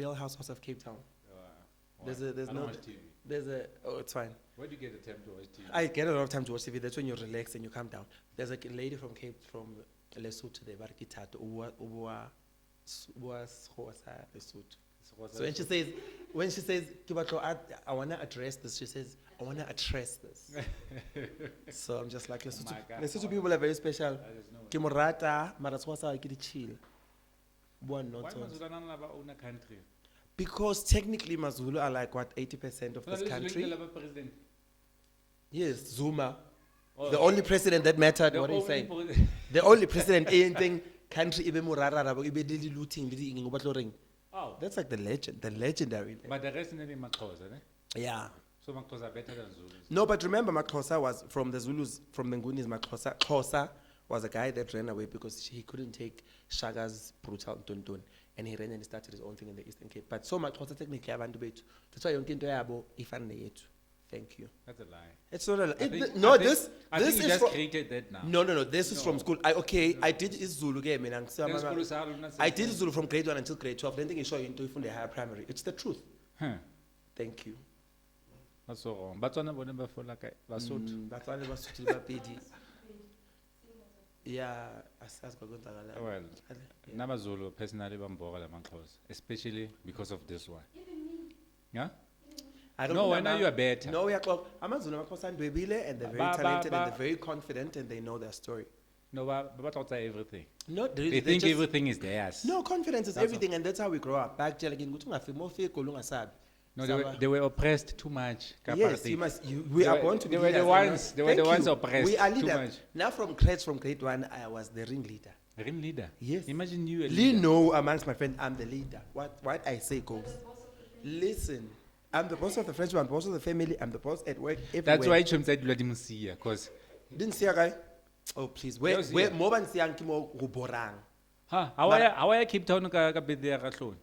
Real Housewives of Cape Town. There's I a don't watch TV. oh, it's fine. Where do you get the time to watch TV? I get a lot of time to watch TV. That's when you relax and you calm down. There's a lady from Lesotho there, Barikitato, Lesotho. So when she says, I wanna address this, she says, I wanna address this. So I'm just like, Lesotho, my God. Lesotho people are very special. That is no way. Ke morata, mara swasa ke di chill. One Why not on. Mazulu own a country? Because technically Mazulu are like what 80% of this country. President. Yes, Zuma. Oh, The only president that mattered, the what are you only saying? president. The only president, anything country ibe morara ibe lili looting lili ing obatlo ring. Oh, That's like the legendary. but the rest in the Makhosa, eh? Yeah. So Makhosa are better than Zulus. No, but remember Makhosa was from the Zulus, from the Ngunis. Xhosa was a guy that ran away because he couldn't take Shaga's brutal tuntun, and he ran and started his own thing in the Eastern Cape. But so Makhosa technically abantu bethu. That's why yonke into yabo ifana yethu. Thank you. That's a lie. It's not a lie. I think- No, I think- this I think is you just from, created that now. no. This is from school. I did Zulu game and Then school is hard, not I did saying- Zulu from grade 1 until grade 12. Then they show you into from the higher primary. It's the truth. Huh. Thank you. That's so wrong. But one of them for like Basotho. Batswana Basotho le Bapedi. Yeah, asazi bakwenzakala. Well, Namazulu personally bamboga la Makhosa, especially because of this one. Yeah? I don't No, know when now. are you better? No, we are called Amazulu Makhosa Ndwebile, and they're very talented and they're very confident and they know their story. No, but outside everything. No, They think everything is theirs. No, confidence is That's everything, and that's how we grow up. Back to like in No, they were oppressed too much. Yes, you must. We They are were- born to be they were the leaders, and ones- now- they were the Thank ones you. oppressed We are too leaders. much. Now from grade 1, I was the ring leader. Ring leader. Yes. Imagine you a Lee leader. know amongst my friends, I'm the leader. What I say goes. Listen, I'm the boss of the friendship, I'm the boss of the family, I'm the boss at work, everywhere. That's why Chum said Vladimir because Didn't see a guy? Oh, please. Where Yes, where yeah. more than siyang kimo guborang? how I Cape Town ka be there kahlon.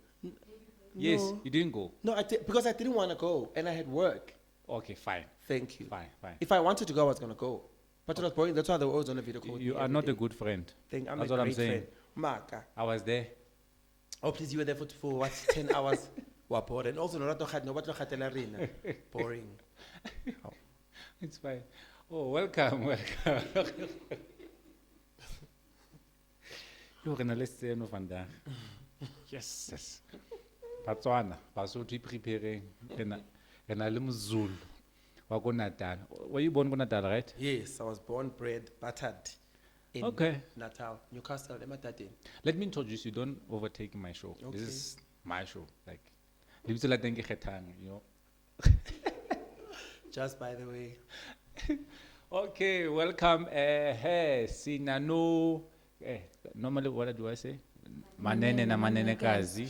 Yes, No. you didn't go. No, because I didn't want to go and I had work. Okay, fine. Thank you. Fine. If I wanted to go, I was gonna go. But it was boring. That's why they were always on a video call. You are not a good friend. thing. I'm That's a what I'm great saying. friend. Maka. I was there. Oh, please, you were there for what, 10 hours? Wa bored. And also, no khatela rena. Boring. It's fine. Oh, welcome. You're gonna listen to vandaag. Yes. Batswana, Basotho preparing. Rena le Mzulu. Wa ko Natal. Were you born in Natal, right? Yes, I was born, bred, buttered in Okay. Natal, Newcastle, Ematadin. Let me introduce you. Don't overtake my show. Okay. This is my show. Like, lebitso la teng ke kgethang, you know. Just by the way. Okay, welcome. Hey, Sinano. Normally, what do I say? Manene na manene kazi.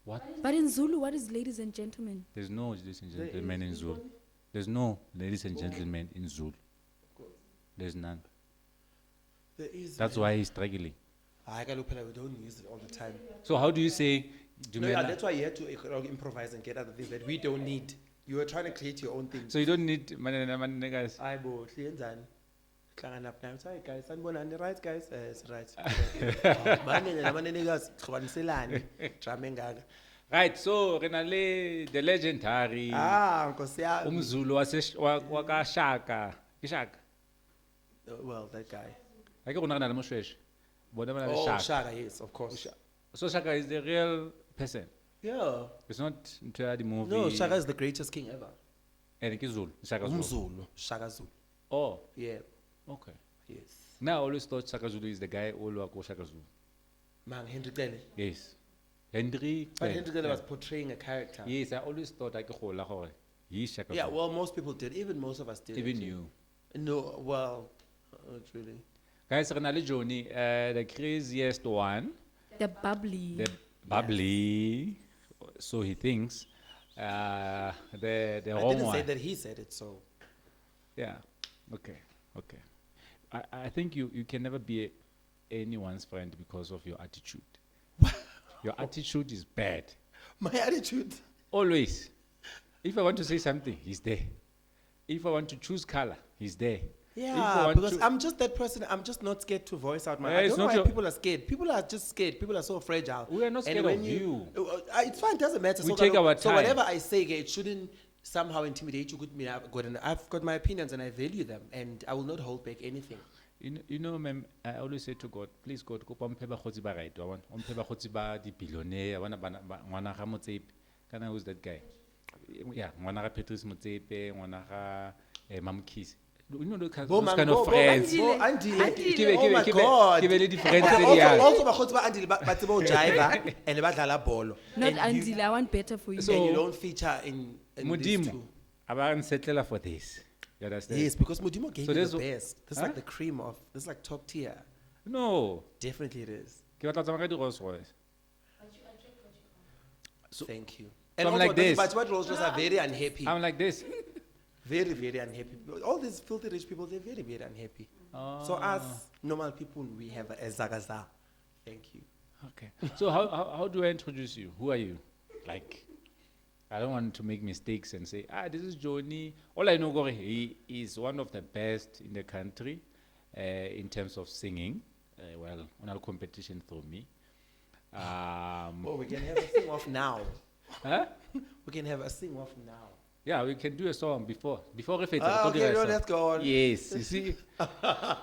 What? But in Zulu, what is ladies and gentlemen? There's no ladies and gentlemen in Zulu. There's no ladies and gentlemen in Zulu. There's none. There is. That's why he's struggling. I we don't use it all the time. So how do you say? No, yeah, that's why you had to improvise and get other things that we don't need. You were trying to create your own things. So you don't need manene na manene kazi. I bo hlenzani. Hlangana up now. Hi guys, sanibonani, right guys? It's right. Manene namanenekazi xhwaniselani. Drama engaka. Right. So renale the legendary. Nkosi yami. Umzulu waka Shaka. Ishaka. Well, that guy. I can remember Moshwesh. Oh, Shaka. Shaka, yes, of course. So Shaka is the real person. Yeah. It's not into the movie. No, Shaka is the greatest king ever. And it's Zulu. Shaka Zulu. Umzulu. Shaka Zulu. Oh, Yeah. okay. Yes. Now I always thought Shaka Zulu is the guy who was Shaka Zulu. Man, Henry Klele. Yes. Henry. But Henry Klele was portraying a character. Yes, I always thought I could hold he's Shaka Yeah, Zulu. well, most people did. Even most of us did. Even actually. you. No, well, not really. Guys, Renale Jonny, the craziest one, The bubbly. the bubbly, so he thinks, the I wrong didn't one. say that he said it, so. Yeah. Okay. I think you can never be anyone's friend because of your attitude. Your attitude is bad. My attitude. Always. If I want to say something, he's there. If I want to choose color, he's there. Yeah, want because to- I'm just that person. I'm just not scared to voice out my. Yeah, I it's don't know not why your- people are scared. People are just scared. People are so fragile. We are not And scared when of you. It's fine. Doesn't matter. We So take our So time. whatever I say, it shouldn't somehow intimidate you. I've got my opinions and I value them, and I will not hold back anything. You know, ma'am, I always say to God, please God, kopa mphe bakgotsi ba right, wa bona? O mphe bakgotsi ba di-billionaire, wa bona ngwana ga Motsepe. Kana who's that guy? Yeah, ngwana ga Patrice Motsepe, ngwana ga Mamkisi. You know those kind of friends. Andile. Oh my God. Give a lady friends. Also, bakgotsi ba Andile ba tseba ho jive and ba dlala bolo. Not And you- Andile, I want better for you. And So- you don't feature in these Modimo, two. aban settler for this. You understand? Yes, because Modimo gave So you there's the a- best. This is Huh? like the cream of. This is like top tier. No. Definitely it is. Ke batla ho tsamaya ka di-Rolls Royce. Thank you. So I'm also, like this. But what Rolls Royce are very unhappy. I'm like this. Very, very unhappy. All these filthy rich people, they're very, very unhappy. So us normal people, we have a zagaza. Thank you. Okay. So how do I introduce you? Who are you? Like, I don't want to make mistakes and say, this is Jonny. All I know, Gore, he is one of the best in the country in terms of singing. Well, on our competition through me. Oh, we can have a sing off now. Huh? We can have a sing off now. Yeah, we can do a song before Refeta. Okay, no, let's go on. Yes, you see,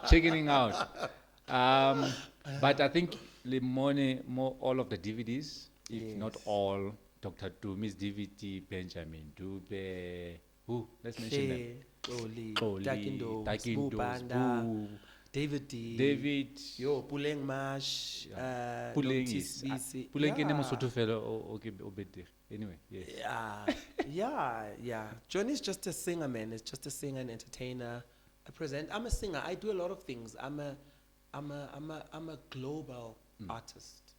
checking out. But I think more all of the DVDs, if not Yes. all, Dr. Dumi's DVD, Benjamin Dube, who? Let's mention them. Oli, Oli, Takindo, Takindo, Banda, Spoo, David D. David, Yo, Puleng Mash, Puleng is, Puleng ke ne Mosotho fela o betere. Anyway, yes. Yeah. Johnny's just a singer, man. He's just a singer, an entertainer, a presenter. I'm a singer. I do a lot of things. I'm a global artist.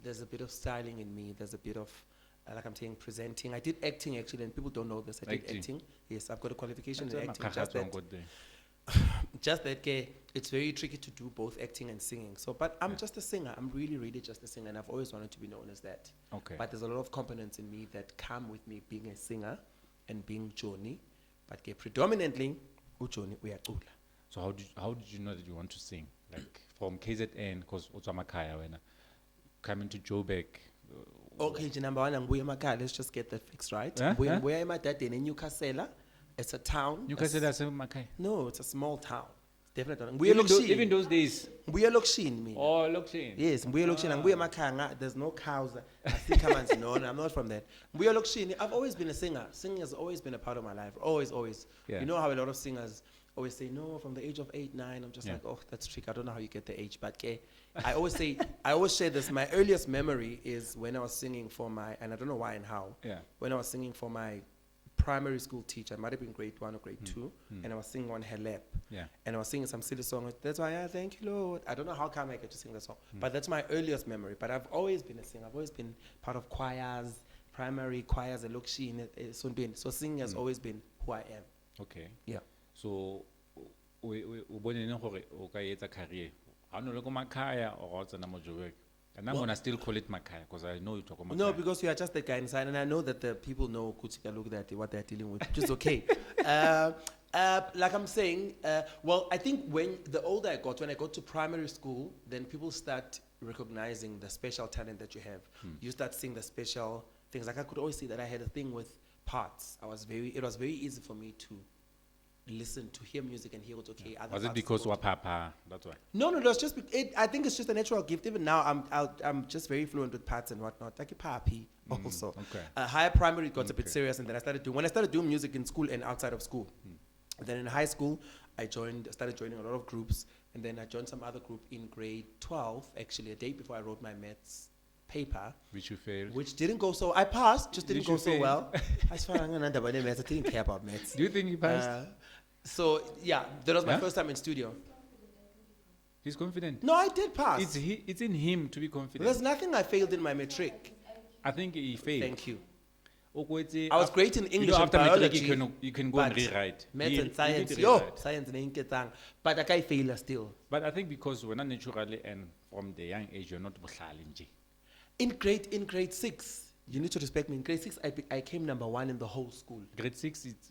There's a bit of styling in me. There's a bit of like I'm saying, presenting. I did acting actually, and people don't know this. I did Acting. acting. Yes, I've got a qualification in acting. Makakahatso Just that, ngo there. just that it's very tricky to do both acting and singing. So, but I'm just a singer. I'm really, really just a singer, and I've always wanted to be known as that. Okay. But there's a lot of components in me that come with me being a singer and being Jonny. But predominantly, Jonny uyacula. So how did you know that you want to sing? Like from KZN, because Otsamakaya, when coming to Joburg. Okay, number one, Nguye Makaya. Let's just get that fixed right. Huh? Huh? Nguye Makaya in Newcastle. It's a town. Newcastle that's Makaya. No, it's a small town. It's definitely not. Even those days. Mbuye Lokshini, mina. Oh, look, see. Yes, Mbuye Lokshini. Nguye Makaya. There's no cows. I think no, I'm not from that. Mbuye Lokshini. I've always been a singer. Singing has always been a part of my life. Always. Yeah. You know how a lot of singers always say, no, from the age of 8, 9. I'm just Yeah. like, oh, that's tricky. I don't know how you get the age. But I always say, I always share this. My earliest memory is when I was singing for my, and I don't know why and how, Yeah. when I was singing for my primary school teacher. I might have been grade 1 or grade 2. And I was singing on her lap. Yeah. And I was singing some silly song. That's why I thank you, Lord. I don't know how come I get to sing that song. But that's my earliest memory. But I've always been a singer. I've always been part of choirs, primary choirs, so singing has always been who I am. Okay. Yeah. So, we boneng gore o ka etsa career. I don't know, like Makaya or Otsana Joburg. And I'm gonna still call it Makaya because I know you talk about No, because you are just the guy inside, and I know that the people know Kuchika look at what they're dealing with, which is okay. Like I'm saying, well, I think when the older I got, when I got to primary school, then people start recognizing the special talent that you have. You start seeing the special things. Like I could always see that I had a thing with parts. It was very easy for me to listen, to hear music and hear what's okay. Other Was it parts because go wa papa? That's why. No, that's just. I think it's just a natural gift. Even now, I'm just very fluent with parts and whatnot. Like a papi also. okay. Higher primary got a bit Okay. serious, and then when I started doing music in school and outside of school. Then in high school, I started joining a lot of groups, and then I joined some other group in grade 12. Actually, a day before I wrote my maths paper, Which you failed. which didn't go so. I passed, just didn't Did go you so fail? well. I swear, I'm gonna maths. I didn't care about maths. Do you think he passed? So yeah, that was my Huh? first time in studio. He's confident. No, I did pass. It's in him to be confident. There's nothing I failed in my matric. I think he failed. Thank you. I I was great in English after and matric, biology. you can go and but rewrite. Maths He- and he science, did yo, rewrite. science and inketang. But I can't fail still. But I think because we're not naturally and from the young age, you're not buhlali nje. In grade 6, You need to respect me. In grade 6, I came number 1 in the whole school. Grade 6 it's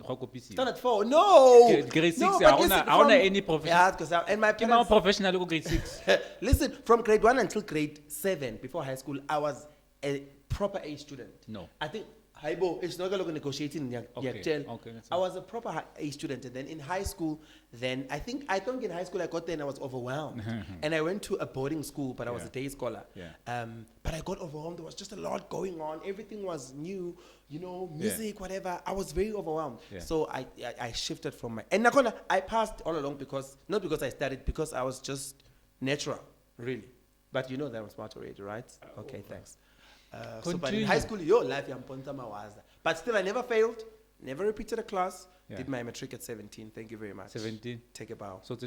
Standard 4, no! Grade 6 No, I but wanna listen, I wanna from- any professional. Yeah, because and my Ke mang parents, professional go grade 6. listen, from grade 1 until grade 7, before high school, I was a proper A student. No. I think, Haibo, it's not going to negotiating. Okay, that's I was a proper A student. And then in high school, then I think in high school I got there and I was overwhelmed. And I went to a boarding school, but I was Yeah. a day scholar. Yeah. But I got overwhelmed. There was just a lot going on. Everything was new, music, whatever. I was very overwhelmed. Yeah. So I shifted from my, and Nakona, I passed all along not because I studied, because I was just natural, really. But you know that I'm smart already, right? Okay, thanks. So, but in high school, life, but still, I never failed, never repeated a class, Yeah. did my matric at 17. Thank you very much. 17. Take a bow. So it's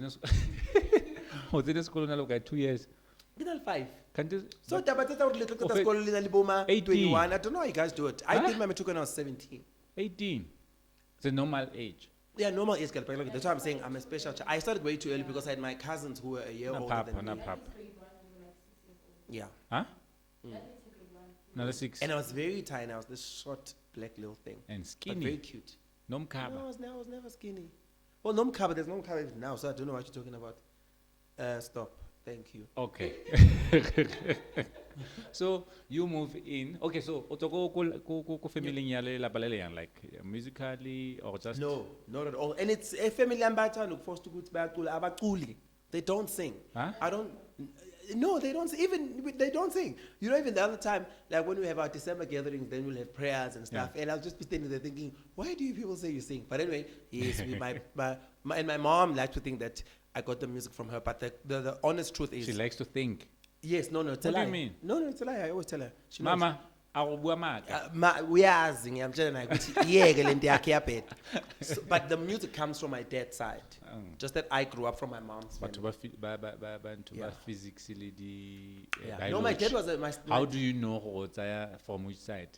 in school now like 2 years. Did I 5? Can't you? So, but Of school, 18. 21. I don't know how you guys do it. I Huh? did my matric when I was 17. 18. It's a normal age. Yeah, normal age, girl, but that's why I'm saying I'm a special child. I started way too early because I had my cousins who were a year older than me. Yeah. Huh? Another 6. And I was very tiny. I was this short, black little thing. And But very skinny. cute. No No, mkaba. I was never skinny. Well, no cover. There's no cover now, so I don't know what you're talking about. Stop. Thank you. Okay. So you move in. Okay, so o go family nyale la balele like musically or just No, not at all. And it's a family ambata look forced to go back to abaculi. They don't sing. Huh? I don't. No, they don't. They don't sing. You know, even the other time, like when we have our December gatherings, then we'll have prayers and stuff. Yeah. And I'll just be standing there thinking, why do you people say you sing? But anyway, yes, my mom liked to think that I got the music from her. But the honest truth is, she likes to think. yes, no, it's a What do lie. you mean? No, it's a lie. I always tell her. She knows. Mama, awubua maka. Uyazi ngiyamtshela naye ukuthi iyeke lento yakhe yabheda. But the music comes from my dad's side. Just that I grew up from my mom's But family. ba Yeah. physically Yeah. No, my dad was How do you know go tsaya from which side?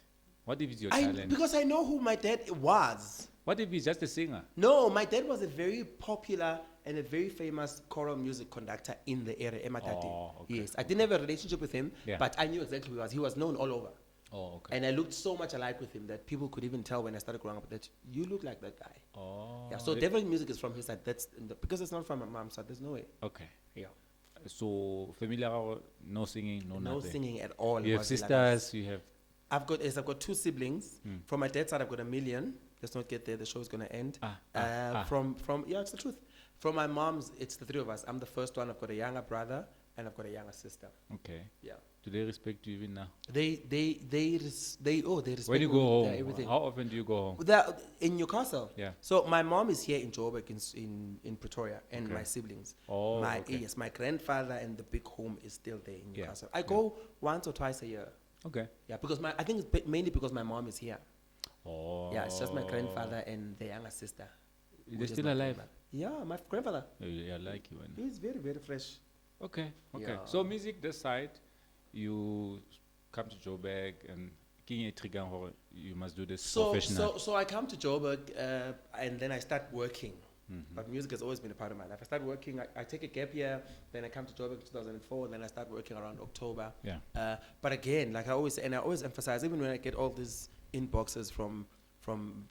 What if it's your talent? because I know who my dad was. What if he's just a singer? No, my dad was a very popular and a very famous choral music conductor in the area, Ematati. Oh, okay. Yes, I didn't have a relationship with him, Yeah. but I knew exactly who he was. He was known all over. Oh, okay. And I looked so much alike with him that people could even tell when I started growing up that you look like that guy. Oh. Yeah, so definitely music is from his side. Because it's not from my mom's side, there's no way. Okay. Yeah. So familiar, no singing, no No nothing. singing at all. You have was Vilakazi. sisters. You have. I've got 2 siblings. From my dad's side, I've got 1 million. Let's not get there. The show is gonna end. From yeah, it's the truth. From my mom's, it's the 3 of us. I'm the first one. I've got a younger brother and I've got a younger sister. Okay. Yeah. Do they respect you even now? They respect When you me go with home, everything. how often do you go home? They're in Newcastle. Yeah. So my mom is here in Joburg in Pretoria, and Okay. my siblings. Oh, my okay. yes, my grandfather and the big home is still there in Yeah, Newcastle. I go once or twice a year. Okay. Yeah, because I think it's mainly because my mom is here. Oh. Yeah, it's just my grandfather and the younger sister. They're which is still my alive? grandmother. Yeah, my grandfather. Yeah, like you. He's very, very fresh. Okay. Okay. Yeah. So music this side, you come to Joburg and you must do this professional. So I come to Joburg and then I start working. But music has always been a part of my life. I start working, I take a gap year, then I come to Joburg in 2004, and then I start working around October. Yeah. But again, like I always emphasize, even when I get all these inboxes from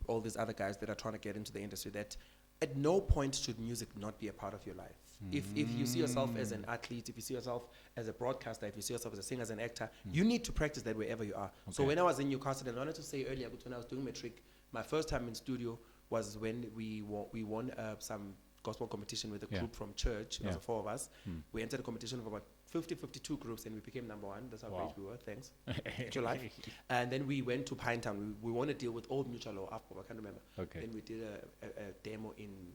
all these other guys that are trying to get into the industry, that at no point should music not be a part of your life. If you see yourself as an athlete, if you see yourself as a broadcaster, if you see yourself as a singer, as an actor, you need to practice that wherever you are. So Okay. when I was in Newcastle, and I wanted to say earlier, but when I was doing matric, my first time in studio was when we won some gospel competition with a Yeah. group from church. It was Yeah. the 4 of us. We entered a competition of about 52 groups, and we became number 1. That's how Wow. great we were. Thanks. It's your life. And then we went to Pinetown. We won a deal with Old Mutual Law, I can't remember. Okay. Then we did a demo in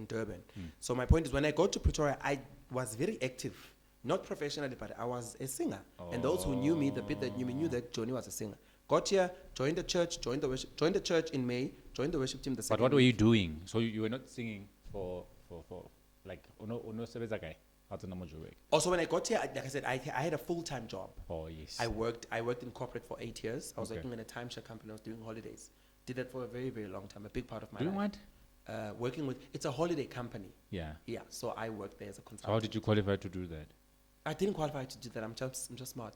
Durban. So my point is, when I got to Pretoria, I was very active. Not professionally, but I was a singer. And those who knew me, the bit that knew me, knew that Jonny was a singer. Got here, joined the church, joined the church in May, joined the worship team the But second what were week. you doing? So you were not singing for like uno sebeza guy. Also, when I got here, like I said, I had a full-time job. Oh yes. I worked in corporate for 8 years. I was Okay. working in a timeshare company. I was doing holidays. Did that for a very, very long time. A big part of my Doing life. what? Working with, it's a holiday company. Yeah. Yeah, so I worked there as a So consultant. how did you qualify to do that? I didn't qualify to do that. I'm just smart.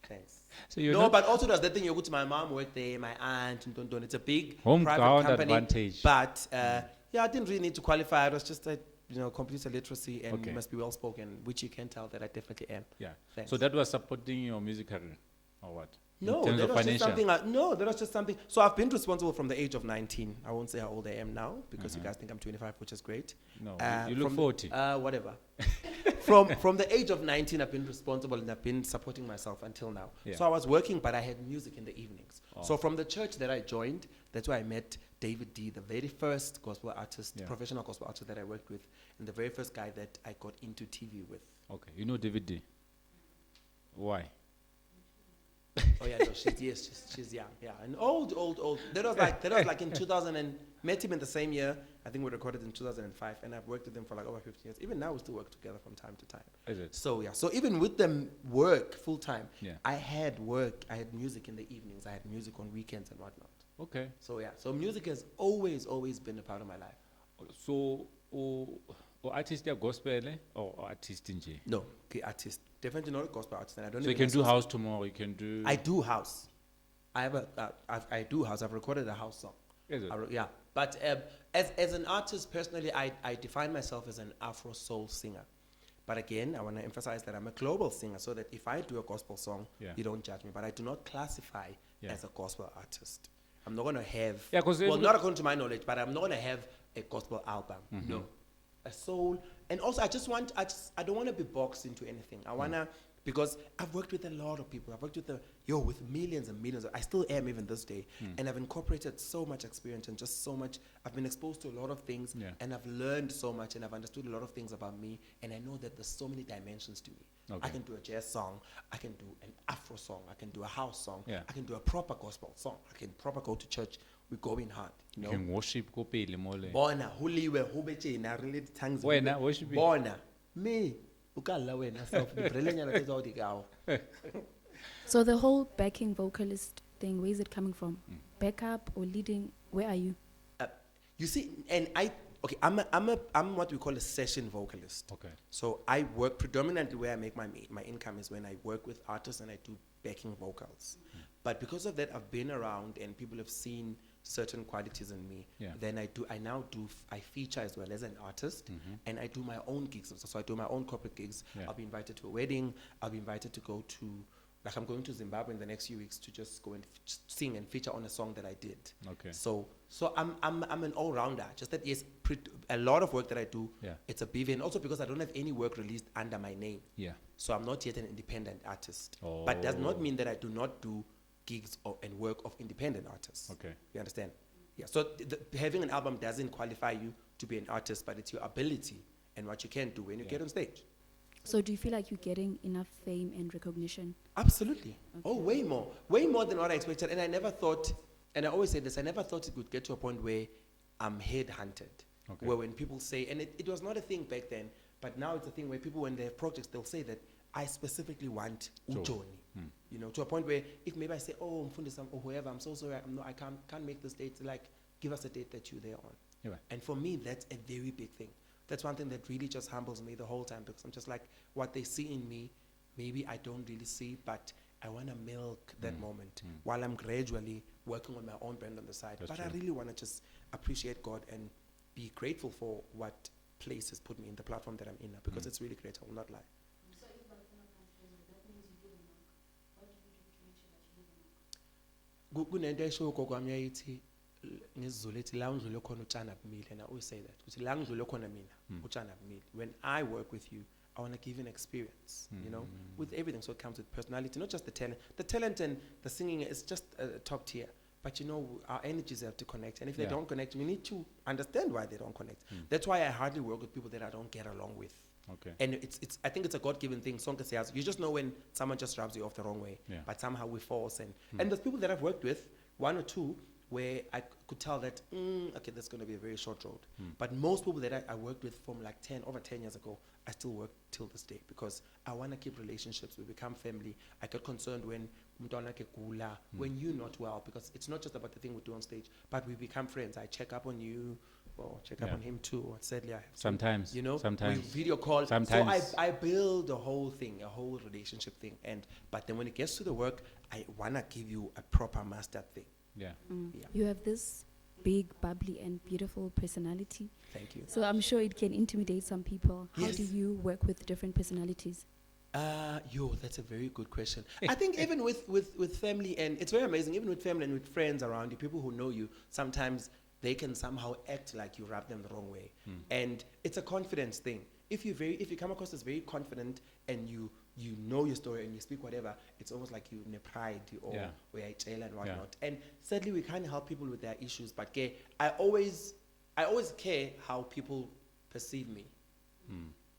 Thanks. So you're No, not but also there's that thing, you go to my mom worked there, my aunt, and don't. It's a big home private ground company. advantage. But yeah, I didn't really need to qualify. It was just that, computer literacy and Okay. you must be well spoken, which you can tell that I definitely am. Yeah. Thanks. So that was supporting your music career, or what? No, In terms that of was just financial. something. No, that was just something. So I've been responsible from the age of 19. I won't say how old I am now because you guys think I'm 25, which is great. No, you look from- 40. Whatever. from the age of 19, I've been responsible and I've been supporting myself until now. Yeah. So I was working, but I had music in the evenings. Oh. So from the church that I joined, that's where I met David D, the very first gospel artist, Yeah. professional gospel artist that I worked with, and the very first guy that I got into TV with. Okay, you know David D. Why? Oh yeah, no, she's young, yeah, and old. That was like in 2000 and met him in the same year. I think we recorded in 2005, and I've worked with him for like over 15 years. Even now, we still work together from time to time. Is it? So yeah, so even with them work full time, Yeah. I had work. I had music in the evenings. I had music on weekends and whatnot. Okay. So yeah, so music has always been a part of my life. So, artist ya gospel or artist in J? No, okay, artist, definitely not a gospel artist, and I don't. So you even can do associate- house tomorrow. You can do. I do house. I have I do house. I've recorded a house song. Is it? Yeah, but as an artist, personally, I define myself as an Afro soul singer. But again, I want to emphasize that I'm a global singer, so that if I do a gospel song, Yeah. you don't judge me. But I do not classify Yeah. as a gospel artist. I'm not going to have, Yeah, 'cause well, every- not according to my knowledge, but I'm not going to have a gospel album. No, a soul. And also, I don't want to be boxed into anything. I want to, because I've worked with a lot of people. I've worked with with millions and millions. I still am even this day. And I've incorporated so much experience and just so much. I've been exposed to a lot of things, Yeah. and I've learned so much, and I've understood a lot of things about me. And I know that there's so many dimensions to me. Okay. I can do a jazz song. I can do an Afro song. I can do a house song. Yeah. I can do a proper gospel song. I can proper go to church. We go in hard. You You know. can worship go pele mole. Bona huliwe hubetjena really tongues. Wena, worship it. Bona me ukalla wena self dibrelenyana tsa di gago. So the whole backing vocalist thing, where is it coming from? Backup or leading? Where are you? You see, and I'm what we call a session vocalist. Okay. So I work predominantly where I make my income is when I work with artists and I do backing vocals. But because of that, I've been around and people have seen certain qualities in me. Yeah. Then I feature as well as an artist, and I do my own gigs. So I do my own corporate gigs. Yeah. I'll be invited to a wedding. I'll be invited to go to, like I'm going to Zimbabwe in the next few weeks to just go and sing and feature on a song that I did. Okay. So I'm an all-rounder. Just that, yes, a lot of work that I do, Yeah. it's a BV, and also because I don't have any work released under my name. Yeah. So I'm not yet an independent artist. But does not mean that I do not do gigs and work of independent artists. Okay. You understand? Yeah. So having an album doesn't qualify you to be an artist, but it's your ability and what you can do when you get on stage. So do you feel like you're getting enough fame and recognition? Absolutely. Oh, way more than what I expected. And I never thought, and I always say this, I never thought it would get to a point where I'm headhunted. Okay. Where when people say, and it was not a thing back then, but now it's a thing where people, when they have projects, they'll say that I specifically want Jonny. You know, to a point where if maybe I say, oh, Mfundisa or whoever, I'm so sorry, I can't make this date. Like, give us a date that you're there on. Yeah. And for me, that's a very big thing. That's one thing that really just humbles me the whole time, because I'm just like, what they see in me, maybe I don't really see, but I want to milk that moment while I'm gradually working on my own brand on the side. That's but true. I really want to just appreciate God and be grateful for what place has put me in the platform that I'm in now, because it's really great. I will not lie. Kunento esho ugogo wami yayithi ngesiZulu ethi la ungidlule khona utshana bumile, and I always say that uthi la ngidlule khona mina utshana bumile. When I work with you, I want to give an experience, you know, with everything. So it comes with personality, not just the talent. The talent and the singing is just top tier. But you know, our energies have to connect, and if they Yeah. don't connect, we need to understand why they don't connect. That's why I hardly work with people that I don't get along with. Okay. And I think it's a God-given thing. Sonke says you just know when someone just rubs you off the wrong way. Yeah. But somehow we force and there's people that I've worked with, one or two, where I could tell that okay, that's going to be a very short road. But most people that I worked with from like over 10 years ago, I still work till this day because I want to keep relationships. We become family. I get concerned when when you're not well, because it's not just about the thing we do on stage, but we become friends. I check up on you. well, check up Yeah. on him too. Sadly, I have to, Sometimes, you know, sometimes. we video call. Sometimes. So I build a whole thing, a whole relationship thing, but then when it gets to the work, I wanna give you a proper mastered thing. Yeah. Yeah. You have this big, bubbly, and beautiful personality. Thank you. So I'm sure it can intimidate some people. How do Yes. you work with different personalities? That's a very good question. I think even with family, and it's very amazing, even with family and with friends around you, people who know you, sometimes they can somehow act like you rub them the wrong way. And it's a confidence thing. If you come across as very confident and you know your story and you speak whatever, it's almost like you in pride or Yeah. and whatnot. And sadly, we can't help people with their issues. But I always care how people perceive me.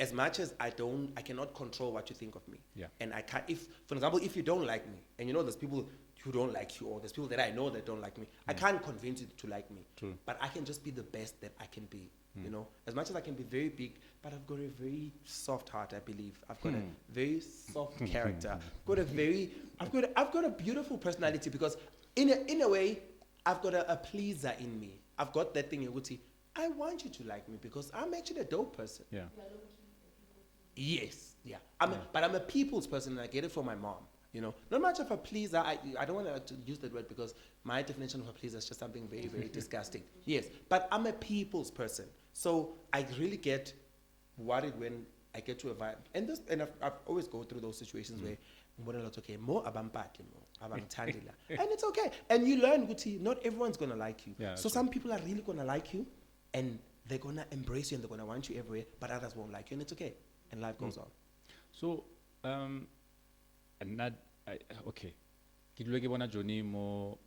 As much as I cannot control what you think of me. Yeah. And I can't, for example, if you don't like me, and you know there's people who don't like you, or there's people that I know that don't like me, I can't convince you to like me. True. But I can just be the best that I can be. You know, as much as I can be very big, but I've got a very soft heart, I believe. I've got a very soft character. I've got a beautiful personality, because in a way, I've got a pleaser in me. I've got that thing, Yuguti. I want you to like me because I'm actually a dope person. Yeah. Yes, yeah. But I'm a people's person, and I get it from my mom. You know, not much of a pleaser. I don't want to use that word, because my definition of a pleaser is just something very, very disgusting. Yes, but I'm a people's person, so I really get worried when I get to a vibe. And I've always go through those situations where okay, more abampati, more abangithandela, and it's okay. And you learn, Guti, not everyone's gonna like you. Yeah, So some people are really gonna like you, and they're gonna embrace you and they're gonna want you everywhere. But others won't like you, and it's okay. And life goes on. So, okay. Ke dula ke bona Jonny mo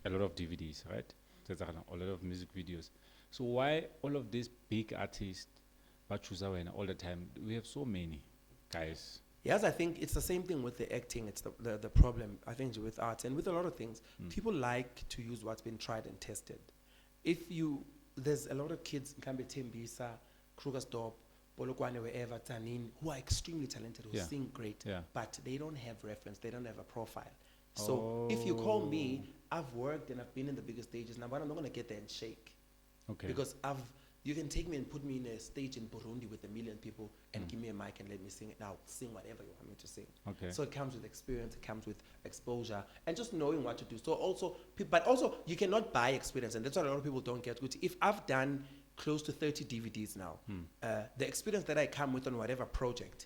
a lot of DVDs, right? A lot of music videos. So why all of these big artists but choose all the time? We have so many guys. Yes, I think it's the same thing with the acting. It's the problem, I think, with art and with a lot of things. People like to use what's been tried and tested. There's a lot of kids, Kambe Tembisa, Krugersdorp, Polokwane, wherever, Tanin, who are extremely talented, who Yeah. sing great, Yeah. but they don't have reference, they don't have a profile. So if you call me, I've worked and I've been in the biggest stages. Now, but I'm not going to get there and shake. Okay. Because you can take me and put me in a stage in Burundi with 1 million people and give me a mic and let me sing it. Now, sing whatever you want me to sing. Okay. So it comes with experience, it comes with exposure, and just knowing what to do. So also, but also, you cannot buy experience, and that's what a lot of people don't get. If I've done close to 30 DVDs now, the experience that I come with on whatever project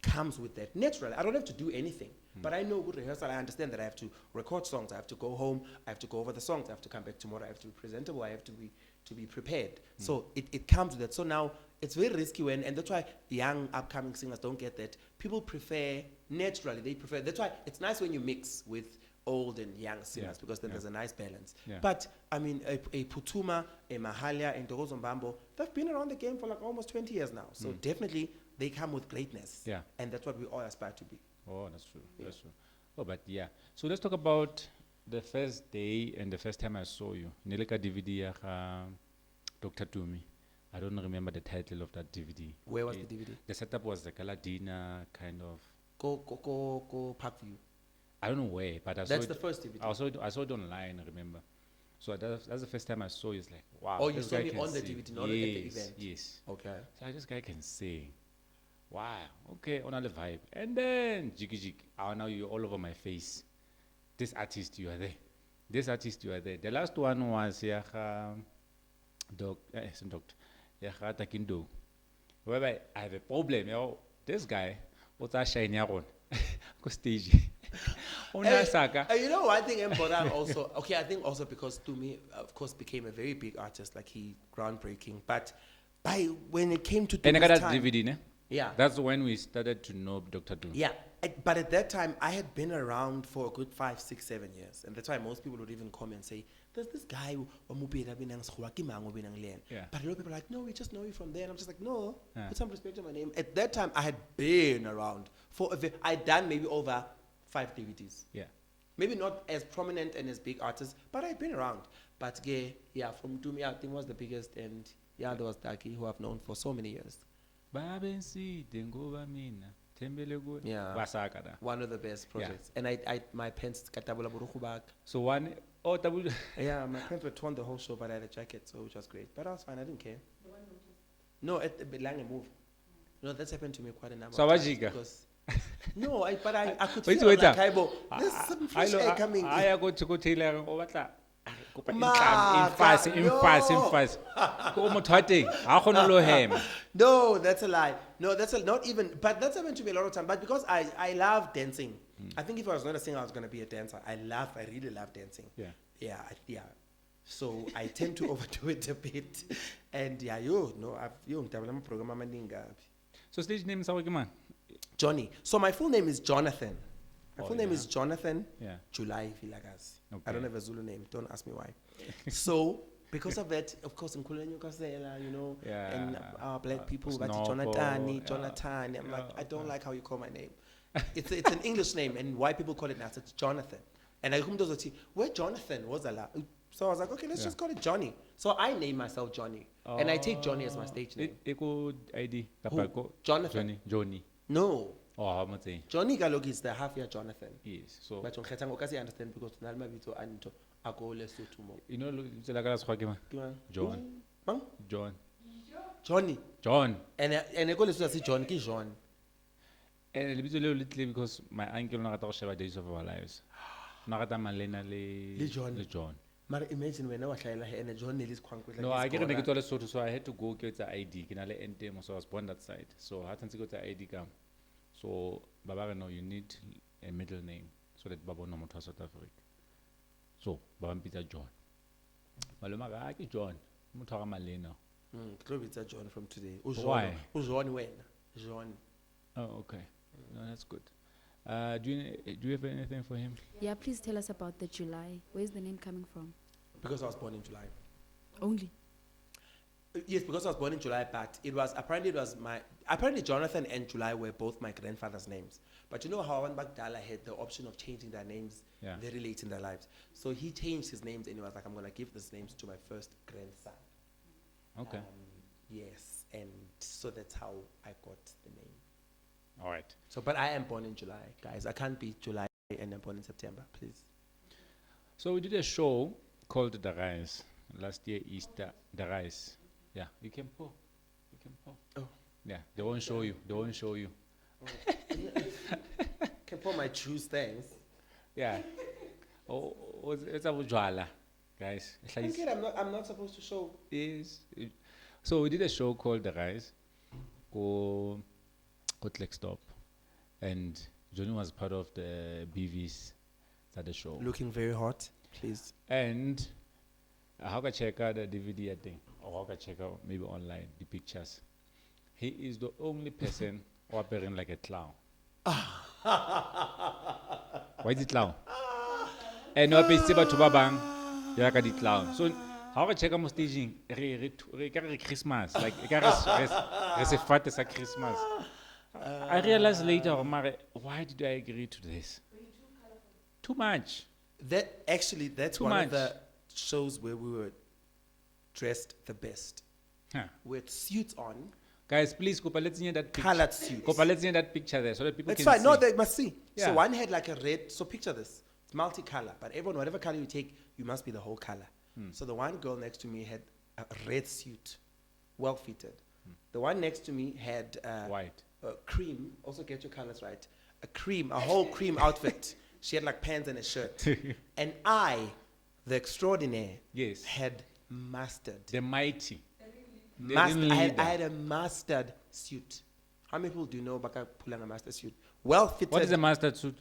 comes with that. Naturally, I don't have to do anything. But I know good rehearsal, I understand that I have to record songs, I have to go home, I have to go over the songs, I have to come back tomorrow, I have to be presentable, I have to be prepared. So it comes with that. So now it's very risky and that's why young upcoming singers don't get that. People prefer, naturally, that's why it's nice when you mix with old and young singers, because then there's a nice balance. Yeah. But I mean, a Putuma, a Mahalia, and Dogozo Mbambo, they've been around the game for like almost 20 years now. So definitely they come with greatness. Yeah. And that's what we all aspire to be. Oh, that's true. That's true. Oh, but yeah. So let's talk about the first day and the first time I saw you. Nileka DVD ya Dr. Tumi. I don't remember the title of that DVD. Where was the DVD? The setup was the Galadina kind of. Go Parkview. I don't know where, but I saw That's it. the first DVD. I saw it online. I remember. So that's the first time I saw you. It's like, wow. Oh, you this saw guy me can on the sing. DVD, not at the event. Yes. Okay. So this guy can sing. Wow. Okay, on the vibe. And then jiggy jig. Oh, now you're all over my face. This artist, you are there. This artist, you are there. The last one was Yaha Doctor Takindo. Whereby I have a problem. This guy, what's that shiny on? Go stage. You know, I think Mbodan also, okay, I think also because Tumi, of course, became a very big artist, like he groundbreaking. But when it came to And I got Tumi's that time, DVD, ne? yeah. That's when we started to know Dr. Doom. Yeah, but at that time, I had been around for a good 5, 6, 7 years. And that's why most people would even come and say, there's this guy, Yeah. but a lot of people are like, no, we just know you from there. And I'm just like, no, Yeah. put some respect on my name. At that time, I had been around I'd done maybe over 5 DVDs. Yeah. Maybe not as prominent and as big artists, but I've been around. But yeah, from Tumi, I think was the biggest. And yeah, there was Daki, who I've known for so many years. Yeah. Wasaka da. One of the best projects. And my pens katabula buruku back. So one Oh, double. Yeah, my pants were torn the whole show, but I had a jacket, so which was great. But I was fine. I didn't care. No, at the Belange move. No, that's happened to me quite a number So of what times you got? because no, I could Wait, feel wait, like there's some fresh air coming. I go to go tailor. Oh, what la? Maka, Infast. Go mototing. How can you him? No, that's a lie. No, not even. But that's happened to me a lot of time. But because I love dancing, I think if I was not a singer, I was gonna be a dancer. I really love dancing. Yeah. Yeah. So I tend to overdo it a bit, and I'm program amaningi. So stage name is how man? Jonny. So my full name is Jonathan. My Oh, full name yeah. is Jonathan Yeah. July Vilakazi. I Okay. don't have a Zulu name. Don't ask me why. So because of that, of course, in Kulenya Kasela, Yeah. and our black people, Snopo, but Jonathan, yeah. Jonathan. I'm like, Yeah, I don't like how you call my name. It's an English name, and white people call it now. So it's Jonathan. And I come to where Jonathan was a lot. So I was like, okay, let's just call it Jonny. So I name myself Jonny, and I take Jonny as my stage name. Eko ID. Who? Jonathan. Johnny. No, Oh, how much? Jonny Galog is the half year Jonathan. Yes. So But on kasi understand because nalma bito anto ako le so tumo. you know, it's like a swag man. John. Mang? John. Johnny. John. And I call it so John ki John. And little because my uncle not got to days of our lives. Not got Malena Le John. Le John. Mara imagine when I was like and John nearly squank with like No, I get a negative sort, so I had to go get the ID. Can I let NTM? So I was born that side. So I had to go to ID cam. So Baba, no, you need a middle name so that Baba no more South Africa. So Baba Peter John. Maluma ga John. Mutara Malena. It's a John from today. Why? John when? John. Oh, okay. No, that's good. Do you have anything for him? Yeah, please tell us about the July. Where's the name coming from? Because I was born in July. Only. Yes, because I was born in July, but apparently Jonathan and July were both my grandfather's names. But you know how Wan Bagdala had the option of changing their names Yeah. very late in their lives. So he changed his names and he was like, I'm going to give these names to my first grandson. Okay. Yes, and so that's how I got the name. All right. So, but I am born in July, guys. I can't be July and I'm born in September, please. So we did a show called The Rise last year, Easter. The Rise. Yeah, you can pour. You can pour. Oh. Yeah, they won't show you. They won't show you. Can pour my juice, thanks. Yeah. It's a bujwala, guys. I'm not supposed to show. So we did a show called The Rise. Go Stop. And Jonny was part of the BVs at the show. Looking very hot, please. And how can check out the DVD, I think, or how can check out maybe online the pictures. He is the only person who appearing like a clown. Why is it clown? And no pay still to babang, you're like a clown. So how can check out staging? Christmas, like it's a fat as a Christmas. I realized later, why did I agree to this? Too much. That's Too one much. of the shows where we were dressed the best. Huh. With suits on, Guys, please, Kopa, let's hear that picture. colored suits. Kopa, let's hear that picture there so that people It's can fine. see. No, they must see. Yeah. So one had like a red. So picture this. It's multicolor, but everyone, whatever color you take, you must be the whole color. So the one girl next to me had a red suit, well fitted. The one next to me had White. cream. Also get your colors right. A whole cream outfit. She had like pants and a shirt. And I, the extraordinaire, Yes. had mustard. The mighty. Mustard. I had a mustard suit. How many people do you know Baka pulling a mustard suit? Well fitted. What is a mustard suit?